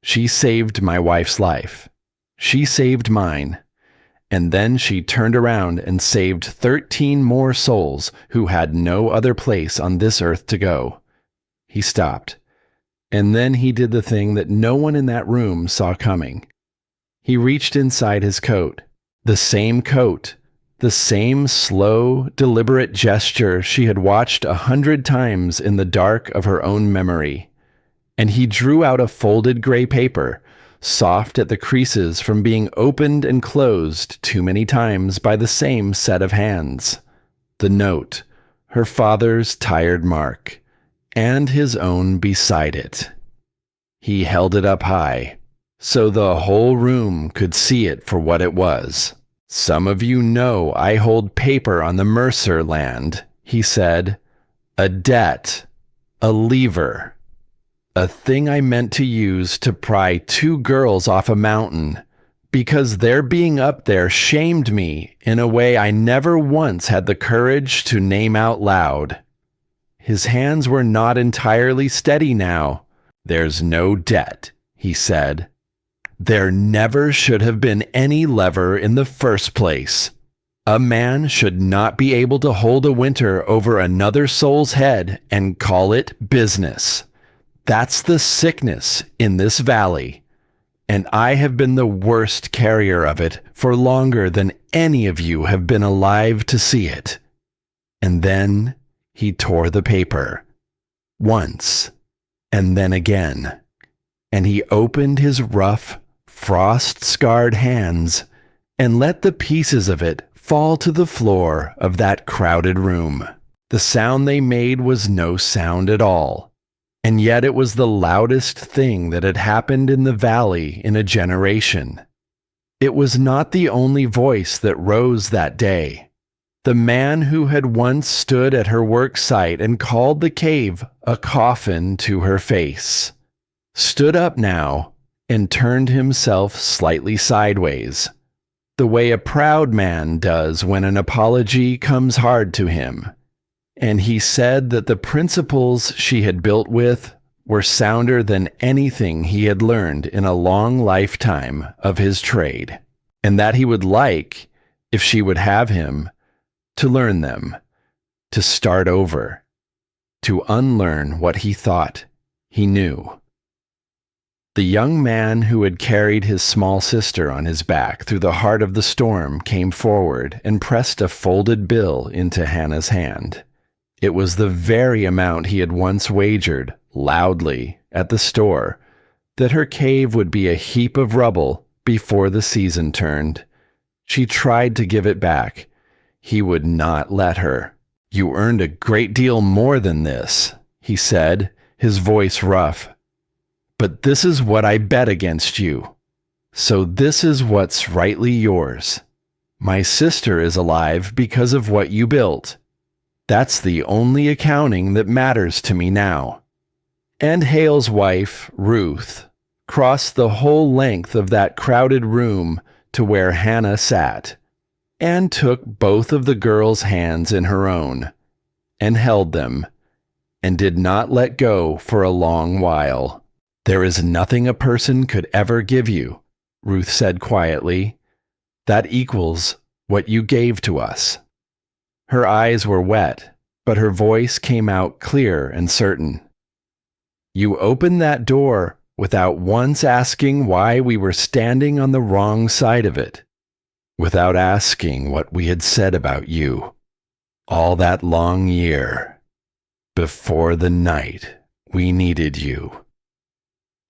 She saved my wife's life. She saved mine. And then she turned around and saved 13 more souls who had no other place on this earth to go." He stopped. And then he did the thing that no one in that room saw coming. He reached inside his coat. The same coat, the same slow, deliberate gesture she had watched 100 times in the dark of her own memory. And he drew out a folded gray paper, soft at the creases from being opened and closed too many times by the same set of hands. The note, her father's tired mark, and his own beside it. He held it up high, so the whole room could see it for what it was. "Some of you know I hold paper on the Mercer land," he said. "A debt, a lever. A thing I meant to use to pry 2 girls off a mountain, because their being up there shamed me in a way I never once had the courage to name out loud." His hands were not entirely steady now. "There's no debt," he said. "There never should have been any lever in the first place. A man should not be able to hold a winter over another soul's head and call it business. That's the sickness in this valley, and I have been the worst carrier of it for longer than any of you have been alive to see it." And then he tore the paper. Once, and then again. And he opened his rough, frost-scarred hands and let the pieces of it fall to the floor of that crowded room. The sound they made was no sound at all. And yet it was the loudest thing that had happened in the valley in a generation. It was not the only voice that rose that day. The man who had once stood at her work site and called the cave a coffin to her face, stood up now and turned himself slightly sideways, the way a proud man does when an apology comes hard to him. And he said that the principles she had built with were sounder than anything he had learned in a long lifetime of his trade, and that he would like, if she would have him, to learn them, to start over, to unlearn what he thought he knew. The young man who had carried his small sister on his back through the heart of the storm came forward and pressed a folded bill into Hannah's hand. It was the very amount he had once wagered, loudly, at the store, that her cave would be a heap of rubble before the season turned. She tried to give it back. He would not let her. "You earned a great deal more than this," he said, his voice rough. "But this is what I bet against you. So this is what's rightly yours. My sister is alive because of what you built. That's the only accounting that matters to me now." And Hale's wife, Ruth, crossed the whole length of that crowded room to where Hannah sat, and took both of the girl's hands in her own, and held them, and did not let go for a long while. "There is nothing a person could ever give you," Ruth said quietly, "that equals what you gave to us." Her eyes were wet, but her voice came out clear and certain. "You opened that door without once asking why we were standing on the wrong side of it, without asking what we had said about you all that long year, before the night we needed you."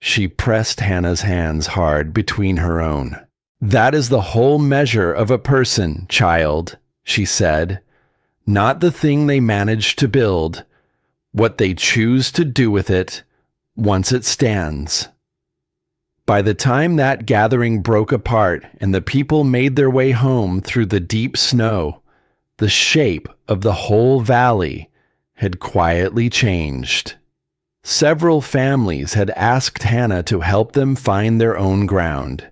She pressed Hannah's hands hard between her own. "That is the whole measure of a person, child," she said. "Not the thing they manage to build, what they choose to do with it once it stands." By the time that gathering broke apart and the people made their way home through the deep snow, the shape of the whole valley had quietly changed. Several families had asked Hannah to help them find their own ground,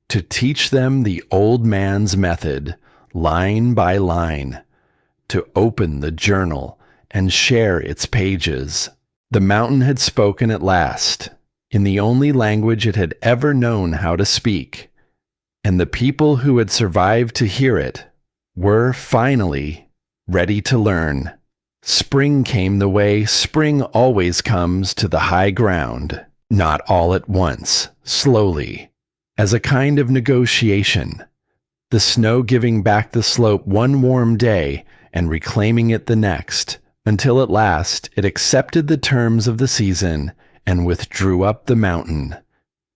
to teach them the old man's method, line by line, to open the journal and share its pages. The mountain had spoken at last, in the only language it had ever known how to speak, and the people who had survived to hear it were, finally, ready to learn. Spring came the way spring always comes to the high ground, not all at once, slowly, as a kind of negotiation, the snow giving back the slope one warm day and reclaiming it the next, until at last it accepted the terms of the season and withdrew up the mountain,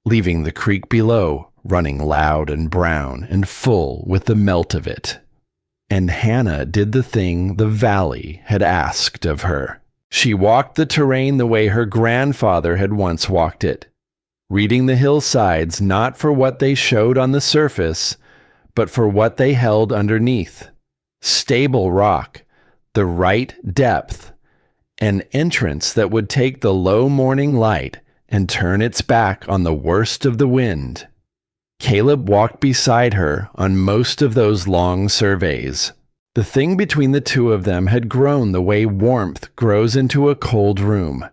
leaving the creek below running loud and brown and full with the melt of it. And Hannah did the thing the valley had asked of her. She walked the terrain the way her grandfather had once walked it, reading the hillsides not for what they showed on the surface, but for what they held underneath. Stable rock, the right depth, an entrance that would take the low morning light and turn its back on the worst of the wind. Caleb walked beside her on most of those long surveys. The thing between the two of them had grown the way warmth grows into a cold room,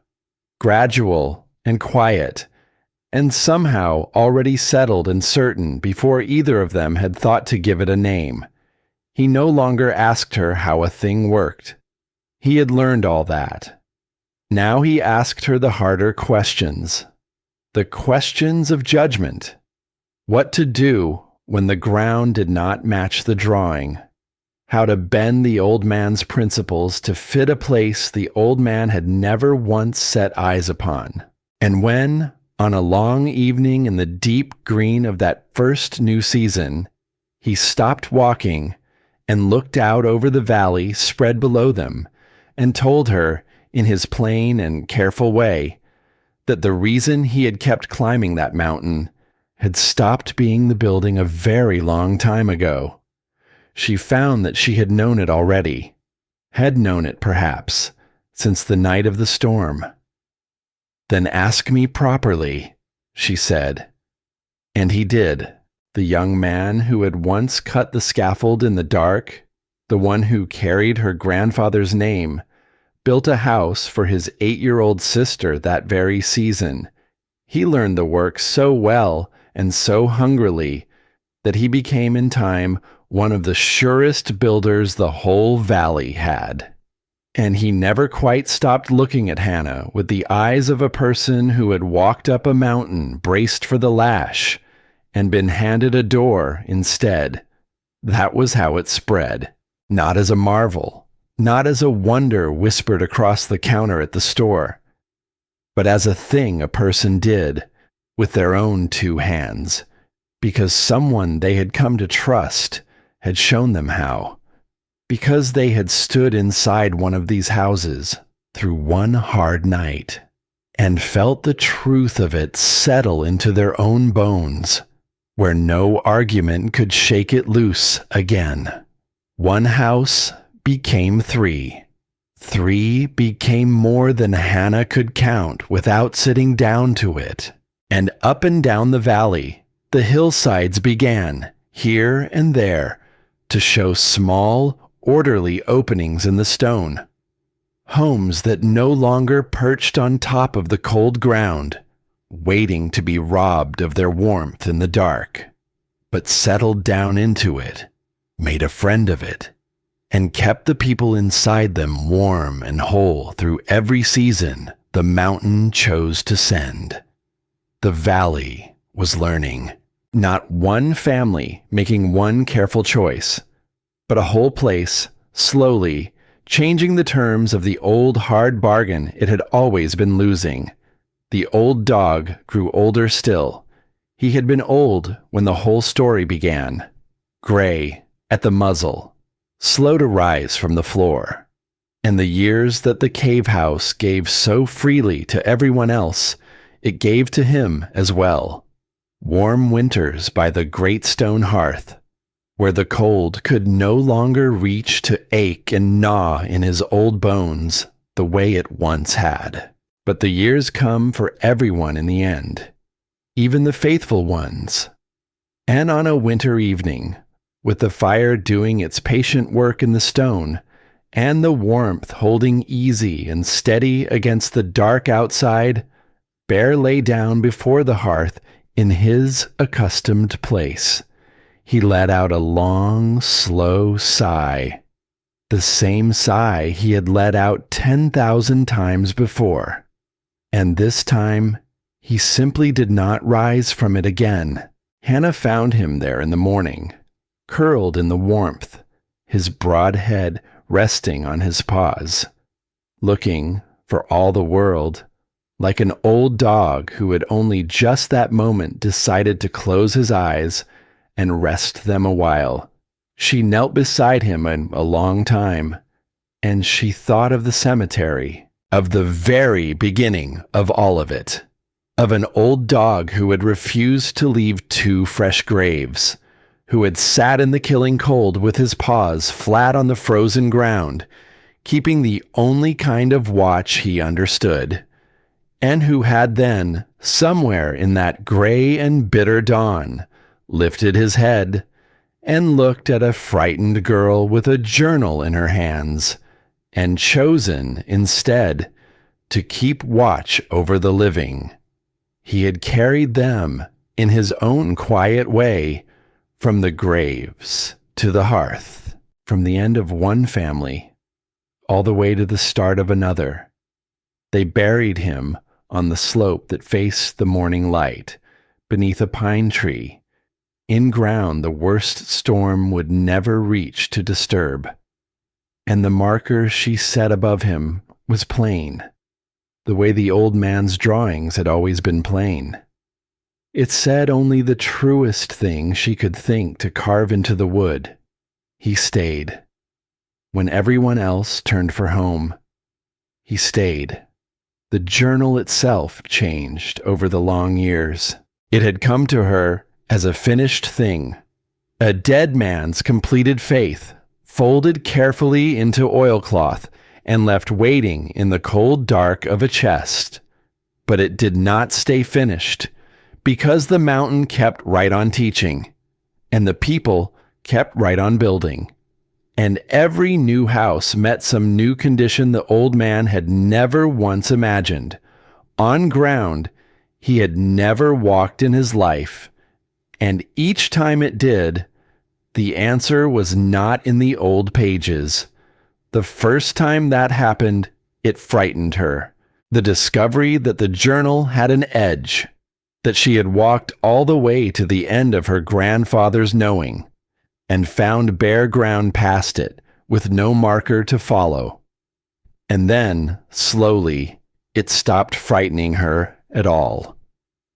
gradual and quiet, and somehow already settled and certain before either of them had thought to give it a name. He no longer asked her how a thing worked. He had learned all that. Now he asked her the harder questions, the questions of judgment. What to do when the ground did not match the drawing. How to bend the old man's principles to fit a place the old man had never once set eyes upon. And when, on a long evening in the deep green of that first new season, he stopped walking and looked out over the valley spread below them, and told her, in his plain and careful way, that the reason he had kept climbing that mountain had stopped being the building a very long time ago. She found that she had known it already, had known it, perhaps, since the night of the storm. "Then ask me properly," she said. And he did. The young man who had once cut the scaffold in the dark, the one who carried her grandfather's name, built a house for his 8-year-old sister that very season. He learned the work so well and so hungrily that he became in time one of the surest builders the whole valley had. And he never quite stopped looking at Hannah with the eyes of a person who had walked up a mountain braced for the lash and been handed a door instead. That was how it spread. Not as a marvel, not as a wonder whispered across the counter at the store, but as a thing a person did with their own 2 hands, because someone they had come to trust had shown them how, because they had stood inside one of these houses through one hard night and felt the truth of it settle into their own bones, where no argument could shake it loose again. 1 house became 3. 3 became more than Hannah could count without sitting down to it. And up and down the valley, the hillsides began, here and there, to show small, orderly openings in the stone. Homes that no longer perched on top of the cold ground, waiting to be robbed of their warmth in the dark, but settled down into it, made a friend of it, and kept the people inside them warm and whole through every season the mountain chose to send. The valley was learning. Not one family making one careful choice, but a whole place, slowly, changing the terms of the old hard bargain it had always been losing. The old dog grew older still. He had been old when the whole story began. Gray at the muzzle, slow to rise from the floor. And the years that the cave house gave so freely to everyone else, it gave to him as well. Warm winters by the great stone hearth, where the cold could no longer reach to ache and gnaw in his old bones the way it once had. But the years come for everyone in the end, even the faithful ones. And on a winter evening, with the fire doing its patient work in the stone, and the warmth holding easy and steady against the dark outside, Bear lay down before the hearth in his accustomed place. He let out a long, slow sigh, the same sigh he had let out 10,000 times before. And this time, he simply did not rise from it again. Hannah found him there in the morning, curled in the warmth, his broad head resting on his paws, looking, for all the world, like an old dog who had only just that moment decided to close his eyes and rest them a while. She knelt beside him a long time, and she thought of the cemetery, of the very beginning of all of it, of an old dog who had refused to leave 2 fresh graves, who had sat in the killing cold with his paws flat on the frozen ground, keeping the only kind of watch he understood, and who had then, somewhere in that gray and bitter dawn, lifted his head and looked at a frightened girl with a journal in her hands, and chosen, instead, to keep watch over the living. He had carried them, in his own quiet way, from the graves to the hearth, from the end of one family, all the way to the start of another. They buried him on the slope that faced the morning light, beneath a pine tree, in ground the worst storm would never reach to disturb. And the marker she set above him was plain, the way the old man's drawings had always been plain. It said only the truest thing she could think to carve into the wood. He stayed. When everyone else turned for home, he stayed. The journal itself changed over the long years. It had come to her as a finished thing, a dead man's completed faith, folded carefully into oilcloth and left waiting in the cold dark of a chest. But it did not stay finished, because the mountain kept right on teaching, and the people kept right on building, And every new house met some new condition the old man had never once imagined, on ground he had never walked in his life. And each time it did, the answer was not in the old pages. The first time that happened, it frightened her. The discovery that the journal had an edge, that she had walked all the way to the end of her grandfather's knowing, and found bare ground past it, with no marker to follow. And then, slowly, it stopped frightening her at all,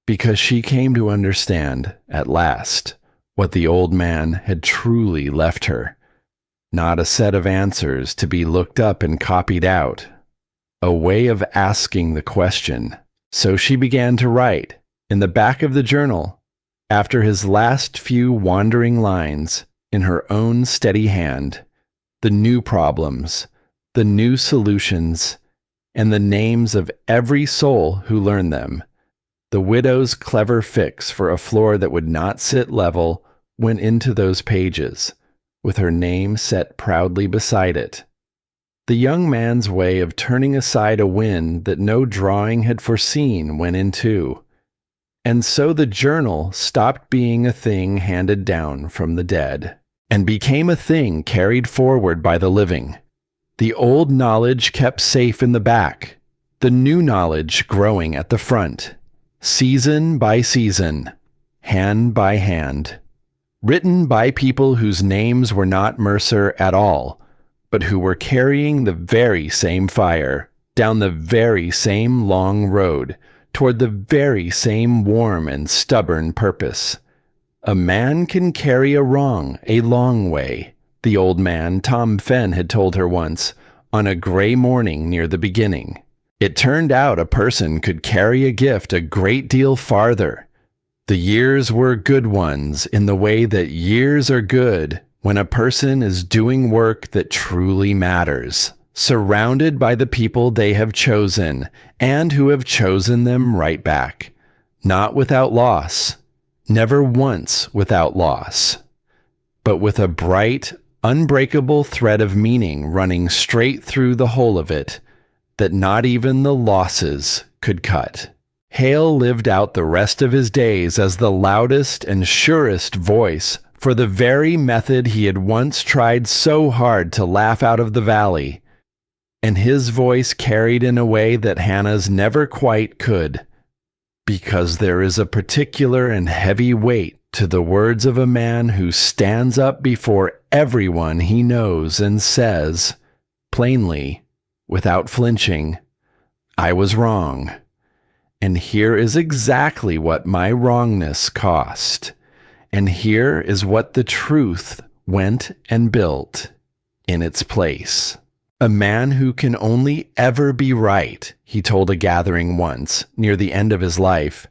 because she came to understand, at last, what the old man had truly left her. Not a set of answers to be looked up and copied out. A way of asking the question. So she began to write, in the back of the journal, after his last few wandering lines, in her own steady hand, the new problems, the new solutions, and the names of every soul who learned them. The widow's clever fix for a floor that would not sit level went into those pages, with her name set proudly beside it. The young man's way of turning aside a wind that no drawing had foreseen went in too. And so the journal stopped being a thing handed down from the dead, and became a thing carried forward by the living. The old knowledge kept safe in the back, the new knowledge growing at the front, season by season, hand by hand, written by people whose names were not Mercer at all, but who were carrying the very same fire, down the very same long road, toward the very same warm and stubborn purpose. A man can carry a wrong a long way, the old man Tom Fenn had told her once, on a gray morning near the beginning. It turned out a person could carry a gift a great deal farther. The years were good ones in the way that years are good when a person is doing work that truly matters, surrounded by the people they have chosen and who have chosen them right back, not without loss, never once without loss, but with a bright, unbreakable thread of meaning running straight through the whole of it that not even the losses could cut. Hale lived out the rest of his days as the loudest and surest voice for the very method he had once tried so hard to laugh out of the valley, and his voice carried in a way that Hannah's never quite could, because there is a particular and heavy weight to the words of a man who stands up before everyone he knows and says, plainly, without flinching, "I was wrong. And here is exactly what my wrongness cost. And here is what the truth went and built in its place." A man who can only ever be right, he told a gathering once, near the end of his life,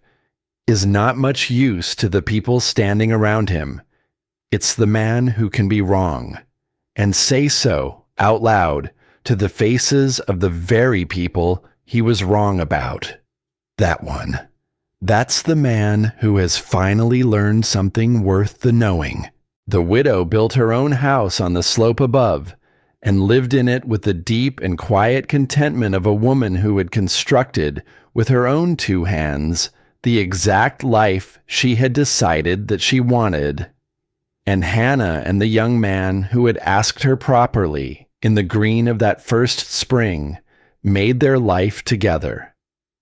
is not much use to the people standing around him. It's the man who can be wrong, and say so, out loud, to the faces of the very people he was wrong about. That one. That's the man who has finally learned something worth the knowing. The widow built her own house on the slope above, and lived in it with the deep and quiet contentment of a woman who had constructed, with her own two hands, the exact life she had decided that she wanted. And Hannah and the young man who had asked her properly, in the green of that first spring, made their life together,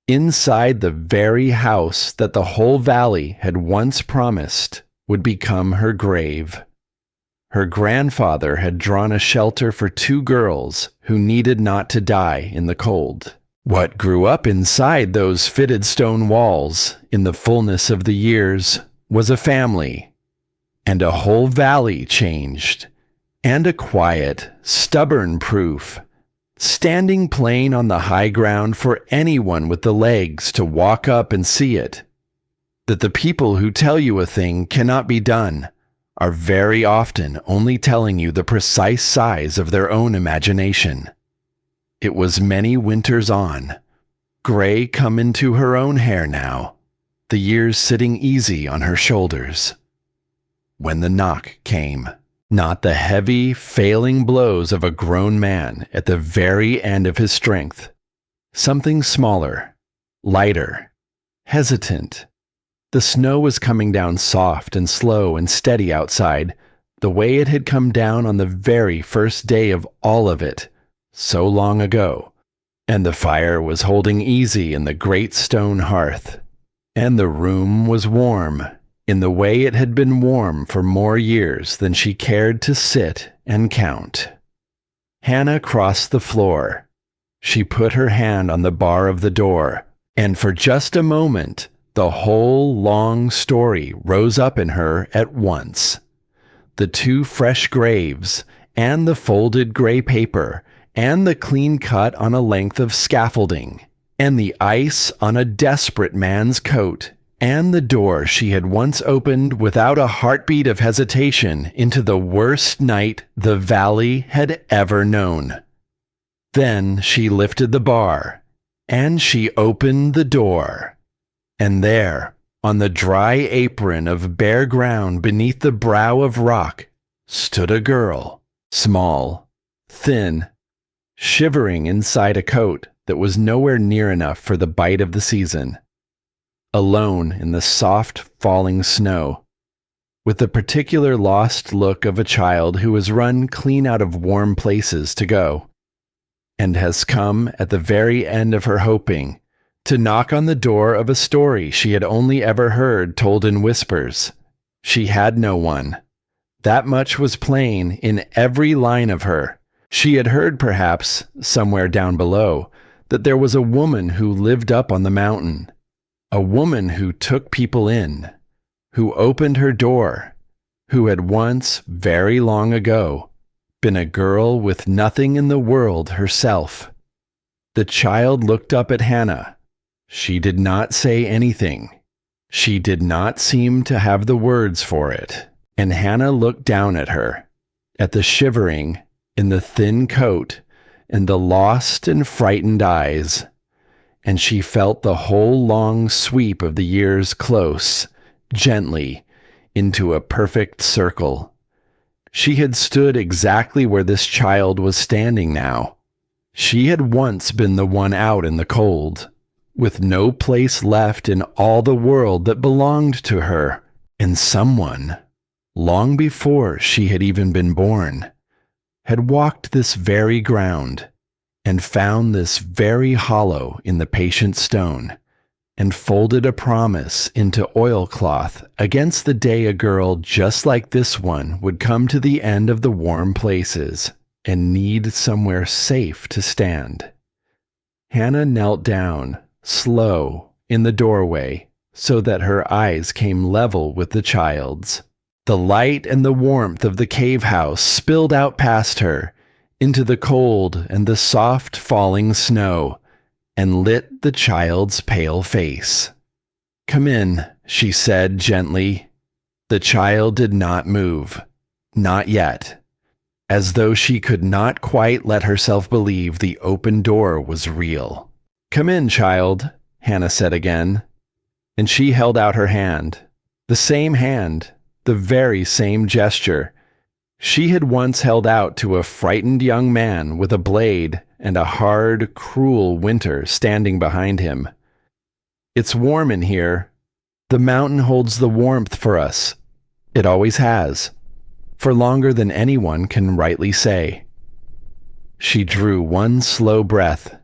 inside the very house that the whole valley had once promised would become her grave. Her grandfather had drawn a shelter for two girls who needed not to die in the cold. What grew up inside those fitted stone walls, in the fullness of the years, was a family, and a whole valley changed, and a quiet, stubborn proof, standing plain on the high ground for anyone with the legs to walk up and see it, that the people who tell you a thing cannot be done are very often only telling you the precise size of their own imagination. It was many winters on, gray come into her own hair now, the years sitting easy on her shoulders, when the knock came. Not the heavy, failing blows of a grown man at the very end of his strength. Something smaller, lighter, hesitant. The snow was coming down soft and slow and steady outside, the way it had come down on the very first day of all of it, so long ago. And the fire was holding easy in the great stone hearth. And the room was warm, in the way it had been warm for more years than she cared to sit and count. Hannah crossed the floor. She put her hand on the bar of the door, and for just a moment, the whole long story rose up in her at once. The 2 fresh graves, and the folded gray paper, and the clean cut on a length of scaffolding, and the ice on a desperate man's coat, and the door she had once opened without a heartbeat of hesitation into the worst night the valley had ever known. Then she lifted the bar, and she opened the door. And there, on the dry apron of bare ground beneath the brow of rock, stood a girl, small, thin, shivering inside a coat that was nowhere near enough for the bite of the season. Alone in the soft, falling snow, with the particular lost look of a child who has run clean out of warm places to go, and has come at the very end of her hoping to knock on the door of a story she had only ever heard told in whispers. She had no one. That much was plain in every line of her. She had heard, perhaps, somewhere down below, that there was a woman who lived up on the mountain, a woman who took people in, who opened her door, who had once, very long ago, been a girl with nothing in the world herself. The child looked up at Hannah. She did not say anything. She did not seem to have the words for it. And Hannah looked down at her, at the shivering in the thin coat and the lost and frightened eyes. And she felt the whole long sweep of the years close, gently, into a perfect circle. She had stood exactly where this child was standing now. She had once been the one out in the cold, with no place left in all the world that belonged to her, and someone, long before she had even been born, had walked this very ground, and found this very hollow in the patient stone, and folded a promise into oilcloth against the day a girl just like this one would come to the end of the warm places, and need somewhere safe to stand. Hannah knelt down, slow, in the doorway, so that her eyes came level with the child's. The light and the warmth of the cave house spilled out past her, into the cold and the soft falling snow, and lit the child's pale face. "Come in," she said gently. The child did not move. Not yet. As though she could not quite let herself believe the open door was real. "Come in, child," Hannah said again. And she held out her hand. The same hand, the very same gesture. She had once held out to a frightened young man with a blade and a hard, cruel winter standing behind him. "It's warm in here. The mountain holds the warmth for us. It always has. For longer than anyone can rightly say." She drew one slow breath.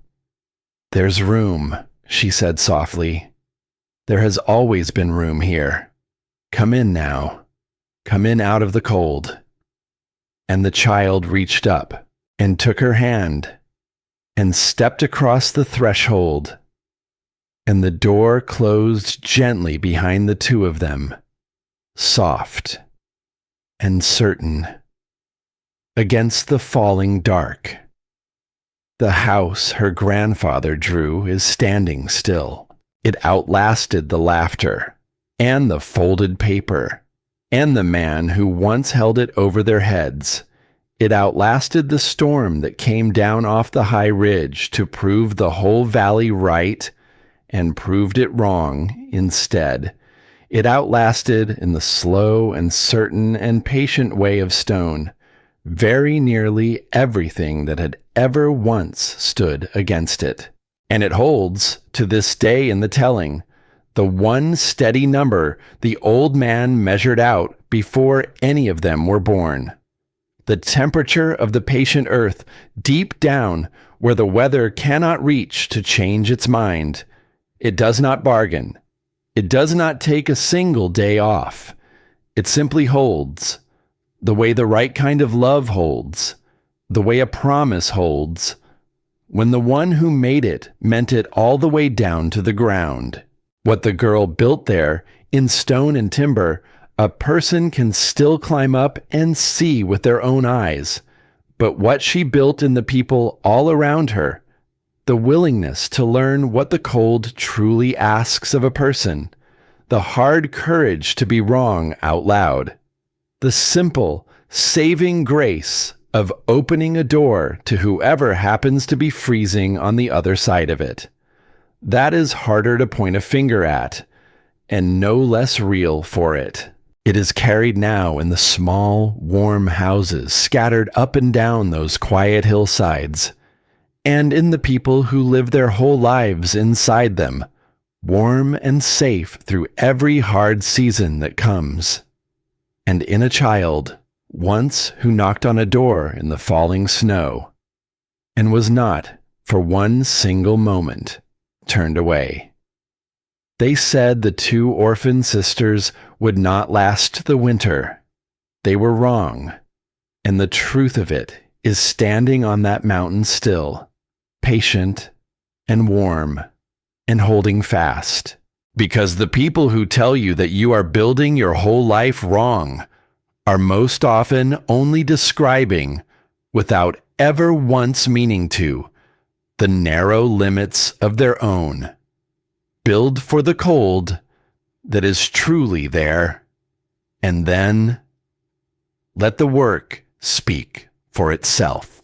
"There's room," she said softly. "There has always been room here. Come in now. Come in out of the cold." And the child reached up and took her hand and stepped across the threshold, and the door closed gently behind the two of them, soft and certain, against the falling dark. The house her grandfather drew is standing still. It outlasted the laughter, and the folded paper, and the man who once held it over their heads. It outlasted the storm that came down off the high ridge to prove the whole valley right, and proved it wrong instead. It outlasted, in the slow and certain and patient way of stone, very nearly everything that had ever once stood against it. And it holds, to this day in the telling, the one steady number the old man measured out before any of them were born. The temperature of the patient earth, deep down where the weather cannot reach to change its mind. It does not bargain. It does not take a single day off. It simply holds, the way the right kind of love holds, the way a promise holds, when the one who made it meant it all the way down to the ground. What the girl built there, in stone and timber, a person can still climb up and see with their own eyes. But what she built in the people all around her, the willingness to learn what the cold truly asks of a person, the hard courage to be wrong out loud, the simple, saving grace of opening a door to whoever happens to be freezing on the other side of it. That is harder to point a finger at, and no less real for it. It is carried now in the small, warm houses scattered up and down those quiet hillsides, and in the people who live their whole lives inside them, warm and safe through every hard season that comes. And in a child, once who knocked on a door in the falling snow, and was not, for one single moment, turned away. They said the two orphan sisters would not last the winter. They were wrong, and the truth of it is standing on that mountain still, patient and warm and holding fast. Because the people who tell you that you are building your whole life wrong are most often only describing, without ever once meaning to, the narrow limits of their own. Build for the cold that is truly there, and then let the work speak for itself.